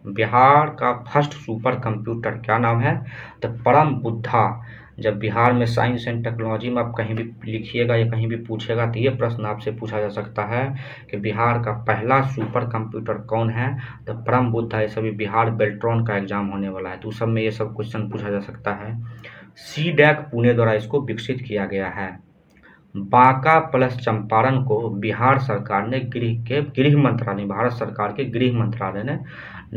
बिहार का फर्स्ट सुपर कंप्यूटर क्या नाम है? तो परम बुद्धा। जब बिहार में साइंस एंड टेक्नोलॉजी में आप कहीं भी लिखिएगा या कहीं भी पूछेगा तो ये प्रश्न आपसे पूछा जा सकता है कि बिहार का पहला सुपर कंप्यूटर कौन है? तो परम बुद्धा। ये सभी बिहार बेल्ट्रॉन का एग्जाम होने वाला है तो उस सब में ये सब क्वेश्चन पूछा जा सकता है। CDAC पुणे द्वारा इसको विकसित किया गया है। बांका प्लस चंपारण को बिहार सरकार ने गृह मंत्रालय भारत सरकार के गृह मंत्रालय ने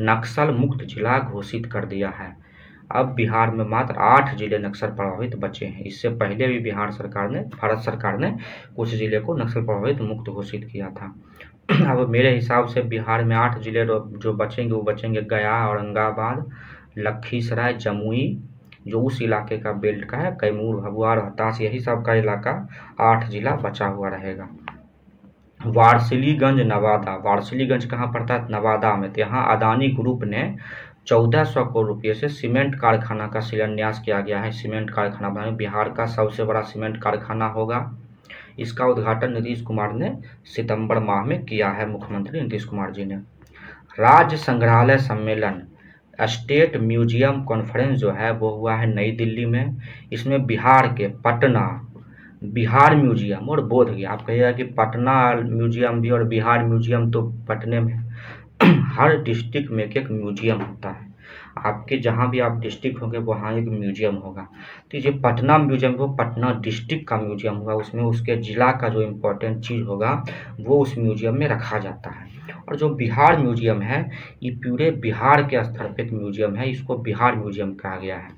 नक्सल मुक्त जिला घोषित कर दिया है। अब बिहार में मात्र 8 जिले नक्सल प्रभावित बचे हैं। इससे पहले भी भारत सरकार ने कुछ जिले को नक्सल प्रभावित मुक्त घोषित किया था। अब मेरे हिसाब से बिहार में 8 जिले जो बचेंगे वो बचेंगे गया, औरंगाबाद, लखीसराय, जमुई, जो उस इलाके का बेल्ट का है, कैमूर, भभुआ, रोहतास, यही सब का इलाका 8 जिला बचा हुआ रहेगा। वारसिलीगंज नवादा, वारसिलीगंज कहाँ पड़ता है? नवादा में। तो यहाँ अदानी ग्रुप ने 1400 करोड़ रुपये से सीमेंट कारखाना का शिलान्यास किया गया है। सीमेंट कारखाना बनाने, बिहार का सबसे बड़ा सीमेंट कारखाना होगा। इसका उद्घाटन नीतीश कुमार ने सितंबर माह में किया है, मुख्यमंत्री नीतीश कुमार जी ने। राज्य संग्रहालय सम्मेलन, स्टेट म्यूजियम कॉन्फ्रेंस जो है वो हुआ है नई दिल्ली में। इसमें बिहार के पटना बिहार म्यूजियम और बोध गया, आप कहिएगा कि पटना म्यूजियम भी और बिहार म्यूजियम तो पटने में हर डिस्ट्रिक्ट में एक म्यूजियम होता है। आपके जहाँ भी आप डिस्ट्रिक्ट होंगे वहाँ एक म्यूजियम होगा। तो ये पटना म्यूजियम वो पटना डिस्ट्रिक्ट का म्यूजियम होगा, उसमें उसके जिला का जो इम्पोर्टेंट चीज़ होगा वो उस म्यूजियम में रखा जाता है। और जो बिहार म्यूजियम है ये पूरे बिहार के स्तर पर एक म्यूजियम है, इसको बिहार म्यूजियम कहा गया है।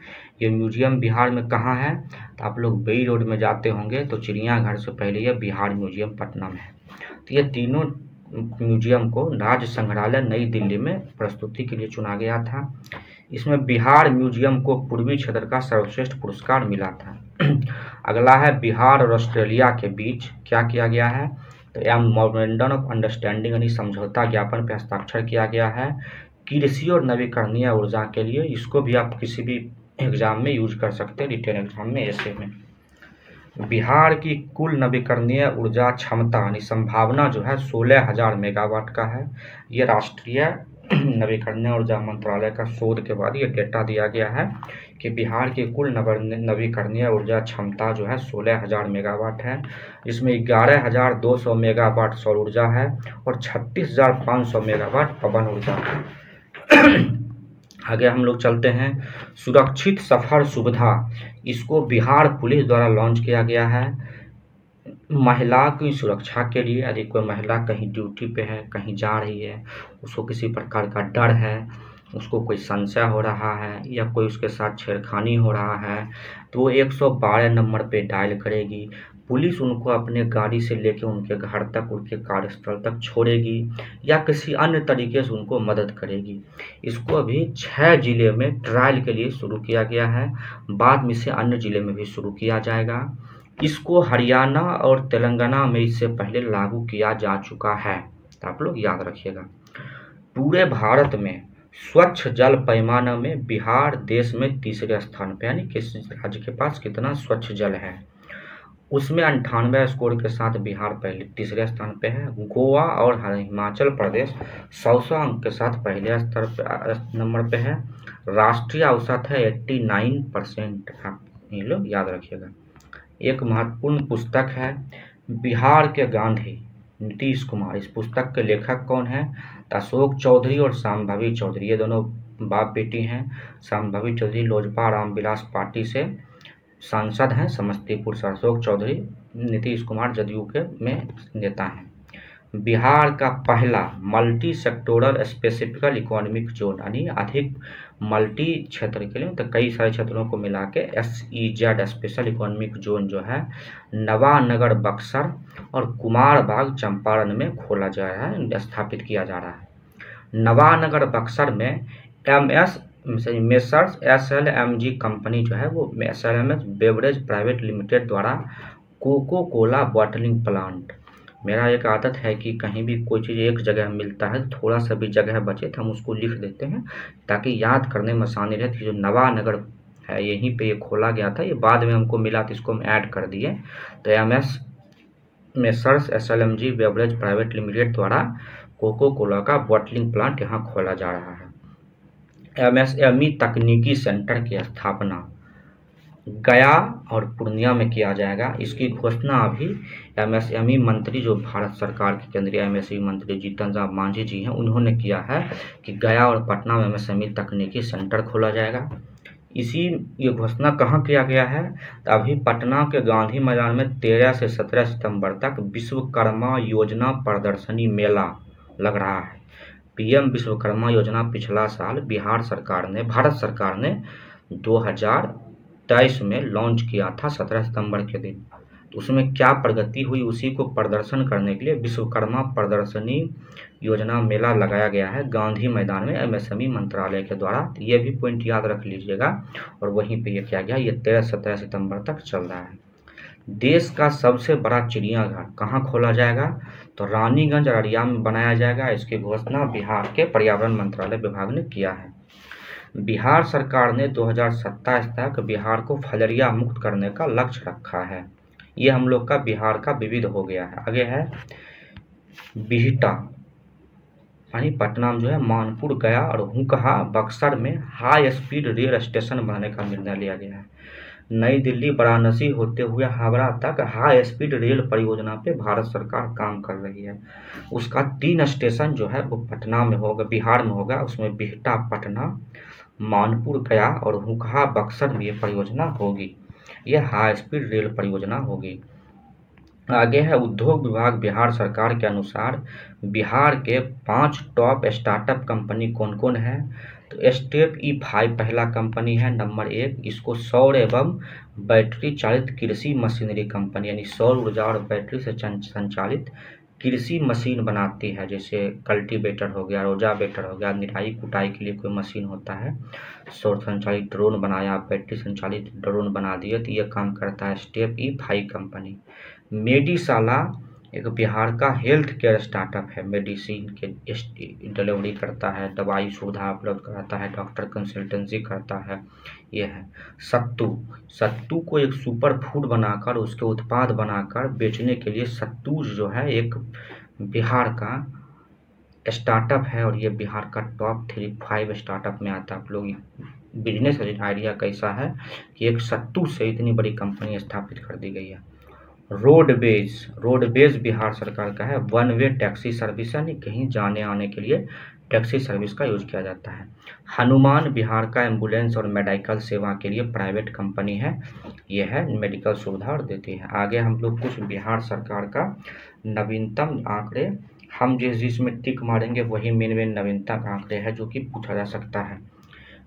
ये म्यूजियम बिहार में कहाँ है? तो आप लोग बेई रोड में जाते होंगे तो चिड़ियाघर से पहले यह बिहार म्यूजियम पटना में है। तो ये तीनों म्यूजियम को राज्य संग्रहालय नई दिल्ली में प्रस्तुति के लिए चुना गया था। इसमें बिहार म्यूजियम को पूर्वी क्षेत्र का सर्वश्रेष्ठ पुरस्कार मिला था। अगला है बिहार और ऑस्ट्रेलिया के बीच क्या किया गया है? तो मेमोरेंडम ऑफ अंडरस्टैंडिंग यानी समझौता ज्ञापन पर हस्ताक्षर किया गया है कृषि और नवीकरणीय ऊर्जा के लिए। इसको भी आप किसी भी एग्जाम में यूज कर सकते हैं, रिटेन एग्जाम में, ऐसे में। बिहार की कुल नवीकरणीय ऊर्जा क्षमता यानी संभावना जो है 16,000 मेगावाट का है। ये राष्ट्रीय नवीकरणीय ऊर्जा मंत्रालय का शोध के बाद ये डेटा दिया गया है कि बिहार की कुल नवीकरणीय ऊर्जा क्षमता जो है 16,000 मेगावाट है। इसमें 11,200 मेगावाट सौर ऊर्जा है और 36,500 मेगावाट पवन ऊर्जा है। आगे हम लोग चलते हैं। सुरक्षित सफर सुविधा, इसको बिहार पुलिस द्वारा लॉन्च किया गया है महिला की सुरक्षा के लिए। यदि कोई महिला कहीं ड्यूटी पे है, कहीं जा रही है, उसको किसी प्रकार का डर है, उसको कोई संशय हो रहा है या कोई उसके साथ छेड़खानी हो रहा है तो वो 112 नंबर पे डायल करेगी। पुलिस उनको अपने गाड़ी से लेकर उनके घर तक, उनके कार्यस्थल तक छोड़ेगी या किसी अन्य तरीके से उनको मदद करेगी। इसको अभी 6 जिले में ट्रायल के लिए शुरू किया गया है, बाद में इसे अन्य जिले में भी शुरू किया जाएगा। इसको हरियाणा और तेलंगाना में इससे पहले लागू किया जा चुका है, तो आप लोग याद रखिएगा। पूरे भारत में स्वच्छ जल पैमाना में बिहार देश में तीसरे स्थान पे, यानी किस राज्य के पास कितना स्वच्छ जल है उसमें 98 स्कोर के साथ बिहार पहले तीसरे स्थान पे है। गोवा और हिमाचल प्रदेश 100 अंक के साथ पहले स्तर पे नंबर पे है। राष्ट्रीय औसत है 89%, आप ये लोग याद रखिएगा। एक महत्वपूर्ण पुस्तक है बिहार के गांधी नीतीश कुमार। इस पुस्तक के लेखक कौन है? अशोक चौधरी और शांभवी चौधरी, ये दोनों बाप बेटी हैं। शांभवी चौधरी लोजपा रामविलास पार्टी से सांसद हैं समस्तीपुर से। अशोक चौधरी नीतीश कुमार जदयू के में नेता हैं। बिहार का पहला मल्टी सेक्टोरल स्पेसिफिकल इकोनॉमिक जोन, यानी अधिक मल्टी क्षेत्र के लिए, तो कई सारे क्षेत्रों को मिला के SEZ स्पेशल इकोनॉमिक जोन जो है नवानगर बक्सर और कुमारबाग चंपारण में खोला जा रहा है, स्थापित किया जा रहा है। नवानगर बक्सर में मेसर्स SLMG कंपनी जो है वो SLMS बेवरेज प्राइवेट लिमिटेड द्वारा कोको कोला बॉटलिंग प्लांट। मेरा एक आदत है कि कहीं भी कोई चीज़ एक जगह मिलता है, थोड़ा सा भी जगह बचे तो हम उसको लिख देते हैं ताकि याद करने में आसानी रहे। जो नवानगर है यहीं पे ये खोला गया था, ये बाद में हमको मिला तो इसको हम ऐड कर दिए। तो messrs SLMG beverage private limited द्वारा कोको कोला का बॉटलिंग प्लांट यहाँ खोला जा रहा है। MSME तकनीकी सेंटर की स्थापना गया और पूर्णिया में किया जाएगा। इसकी घोषणा अभी MSME मंत्री जो भारत सरकार के केंद्रीय MSME मंत्री जीतन राम मांझी जी हैं उन्होंने किया है कि गया और पटना में MSME तकनीकी सेंटर खोला जाएगा। ये घोषणा कहाँ किया गया है? तो अभी पटना के गांधी मैदान में 13 से 17 सितंबर तक विश्वकर्मा योजना प्रदर्शनी मेला लग रहा है। PM विश्वकर्मा योजना पिछला साल भारत सरकार ने 2023 में लॉन्च किया था 17 सितंबर के दिन। तो उसमें क्या प्रगति हुई उसी को प्रदर्शन करने के लिए विश्वकर्मा प्रदर्शनी योजना मेला लगाया गया है गांधी मैदान में एमएसएमई मंत्रालय के द्वारा। तो ये भी पॉइंट याद रख लीजिएगा। और वहीं पे ये क्या गया, ये 13-17 सितंबर तक चल रहा है। देश का सबसे बड़ा चिड़ियाघर कहाँ खोला जाएगा, तो रानीगंज अररिया में बनाया जाएगा। इसकी घोषणा बिहार के पर्यावरण मंत्रालय विभाग ने किया है। बिहार सरकार ने 2027 तक बिहार को फलेरिया मुक्त करने का लक्ष्य रखा है। ये हम लोग का बिहार का विविध हो गया है। आगे है बिहटा यानी पटना में जो है मानपुर, गया और हुकहा बक्सर में हाई स्पीड रेल स्टेशन बनाने का निर्णय लिया गया है। नई दिल्ली वाराणसी होते हुए हावड़ा तक हाई स्पीड रेल परियोजना पे भारत सरकार काम कर रही है। उसका 3 स्टेशन जो है वो पटना में होगा, बिहार में होगा। उसमें बिहटा पटना, मानपुर गया और हुकहा बक्सर में ये परियोजना होगी। ये हाई स्पीड रेल परियोजना होगी। आगे है उद्योग विभाग बिहार सरकार के अनुसार बिहार के 5 टॉप स्टार्टअप कंपनी कौन कौन है, तो स्टेप E5 पहला कंपनी है नंबर 1। इसको सौर एवं बैटरी चालित कृषि मशीनरी कंपनी यानी सौर ऊर्जा और बैटरी से संचालित कृषि मशीन बनाती है। जैसे कल्टीवेटर हो गया, रोजावेटर हो गया, निराई कुटाई के लिए कोई मशीन होता है। सौर संचालित ड्रोन बनाया, बैटरी संचालित ड्रोन बना दिए, तो ये काम करता है स्टेप E5 कंपनी। मेडिशाला एक बिहार का हेल्थ केयर स्टार्टअप है। मेडिसिन के डिलीवरी करता है, दवाई सुविधा उपलब्ध कराता है, डॉक्टर कंसल्टेंसी करता है। ये है सत्तू को एक सुपर फूड बनाकर उसके उत्पाद बनाकर बेचने के लिए सत्तू जो है एक बिहार का स्टार्टअप है। और ये बिहार का टॉप 5 स्टार्टअप में आता है। आप लोग बिजनेस आइडिया कैसा है कि एक सत्तू से इतनी बड़ी कंपनी स्थापित कर दी गई है। रोडवेज बिहार सरकार का है। वन वे टैक्सी सर्विस यानी कहीं जाने आने के लिए टैक्सी सर्विस का यूज किया जाता है। हनुमान बिहार का एम्बुलेंस और मेडिकल सेवा के लिए प्राइवेट कंपनी है। यह है मेडिकल सुविधा और देती है। आगे हम लोग कुछ बिहार सरकार का नवीनतम आंकड़े, हम जिस में टिक मारेंगे वही मेन नवीनतम आंकड़े हैं जो कि पूछा जा सकता है।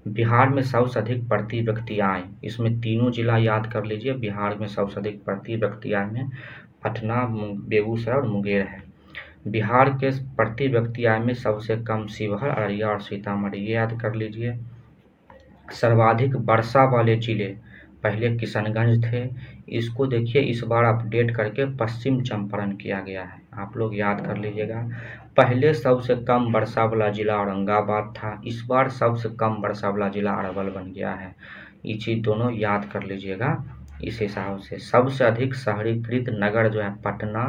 बिहार में सबसे अधिक प्रति व्यक्ति आय, इसमें तीनों जिला याद कर लीजिए। बिहार में सबसे अधिक प्रति व्यक्ति आय में पटना, बेगूसराय और मुंगेर है। बिहार के प्रति व्यक्ति आय में सबसे कम शिवहर, अररिया और सीतामढ़ी, ये याद कर लीजिए। सर्वाधिक वर्षा वाले जिले पहले किशनगंज थे, इसको देखिए इस बार अपडेट करके पश्चिम चंपारण किया गया है। आप लोग याद कर लीजिएगा। पहले सबसे कम वर्षा वाला जिला औरंगाबाद था, इस बार सबसे कम वर्षा वाला जिला अरवल बन गया है। ये चीज़ दोनों याद कर लीजिएगा। इस हिसाब से सबसे अधिक शहरीकृत नगर जो है पटना,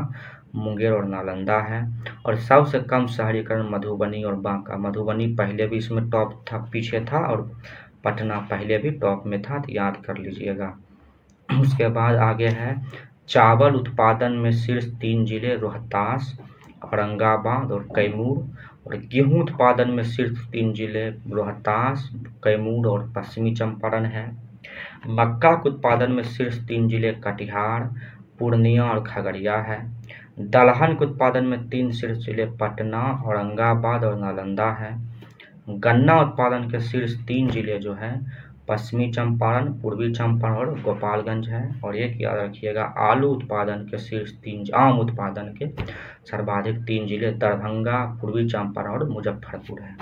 मुंगेर और नालंदा है। और सबसे कम शहरीकरण मधुबनी और बांका। मधुबनी पहले भी इसमें टॉप था, पीछे था, और पटना पहले भी टॉप में था, तो याद कर लीजिएगा। उसके बाद आगे है चावल उत्पादन में शीर्ष 3 जिले रोहतास, औरंगाबाद और कैमूर। और गेहूं उत्पादन में शीर्ष 3 जिले रोहतास, कैमूर और पश्चिमी चंपारण है। मक्का के उत्पादन में शीर्ष 3 जिले कटिहार, पूर्णिया और खगड़िया है। दलहन के उत्पादन में 3 शीर्ष जिले पटना, औरंगाबाद और नालंदा है। गन्ना उत्पादन के शीर्ष 3 जिले जो है पश्चिमी चंपारण, पूर्वी चंपारण और गोपालगंज है। और एक याद रखिएगा, आलू उत्पादन के शीर्ष 3, आम उत्पादन के सर्वाधिक 3 जिले दरभंगा, पूर्वी चंपारण और मुजफ्फरपुर है।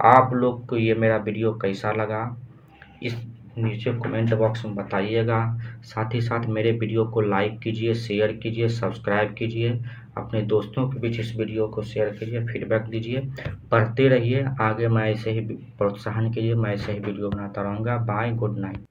आप लोग को ये मेरा वीडियो कैसा लगा इस नीचे कमेंट बॉक्स में बताइएगा। साथ ही साथ मेरे वीडियो को लाइक कीजिए, शेयर कीजिए, सब्सक्राइब कीजिए, अपने दोस्तों के बीच इस वीडियो को शेयर कीजिए, फीडबैक दीजिए। पढ़ते रहिए, आगे मैं ऐसे ही प्रोत्साहन के लिए मैं ऐसे ही वीडियो बनाता रहूँगा। Bye, good night.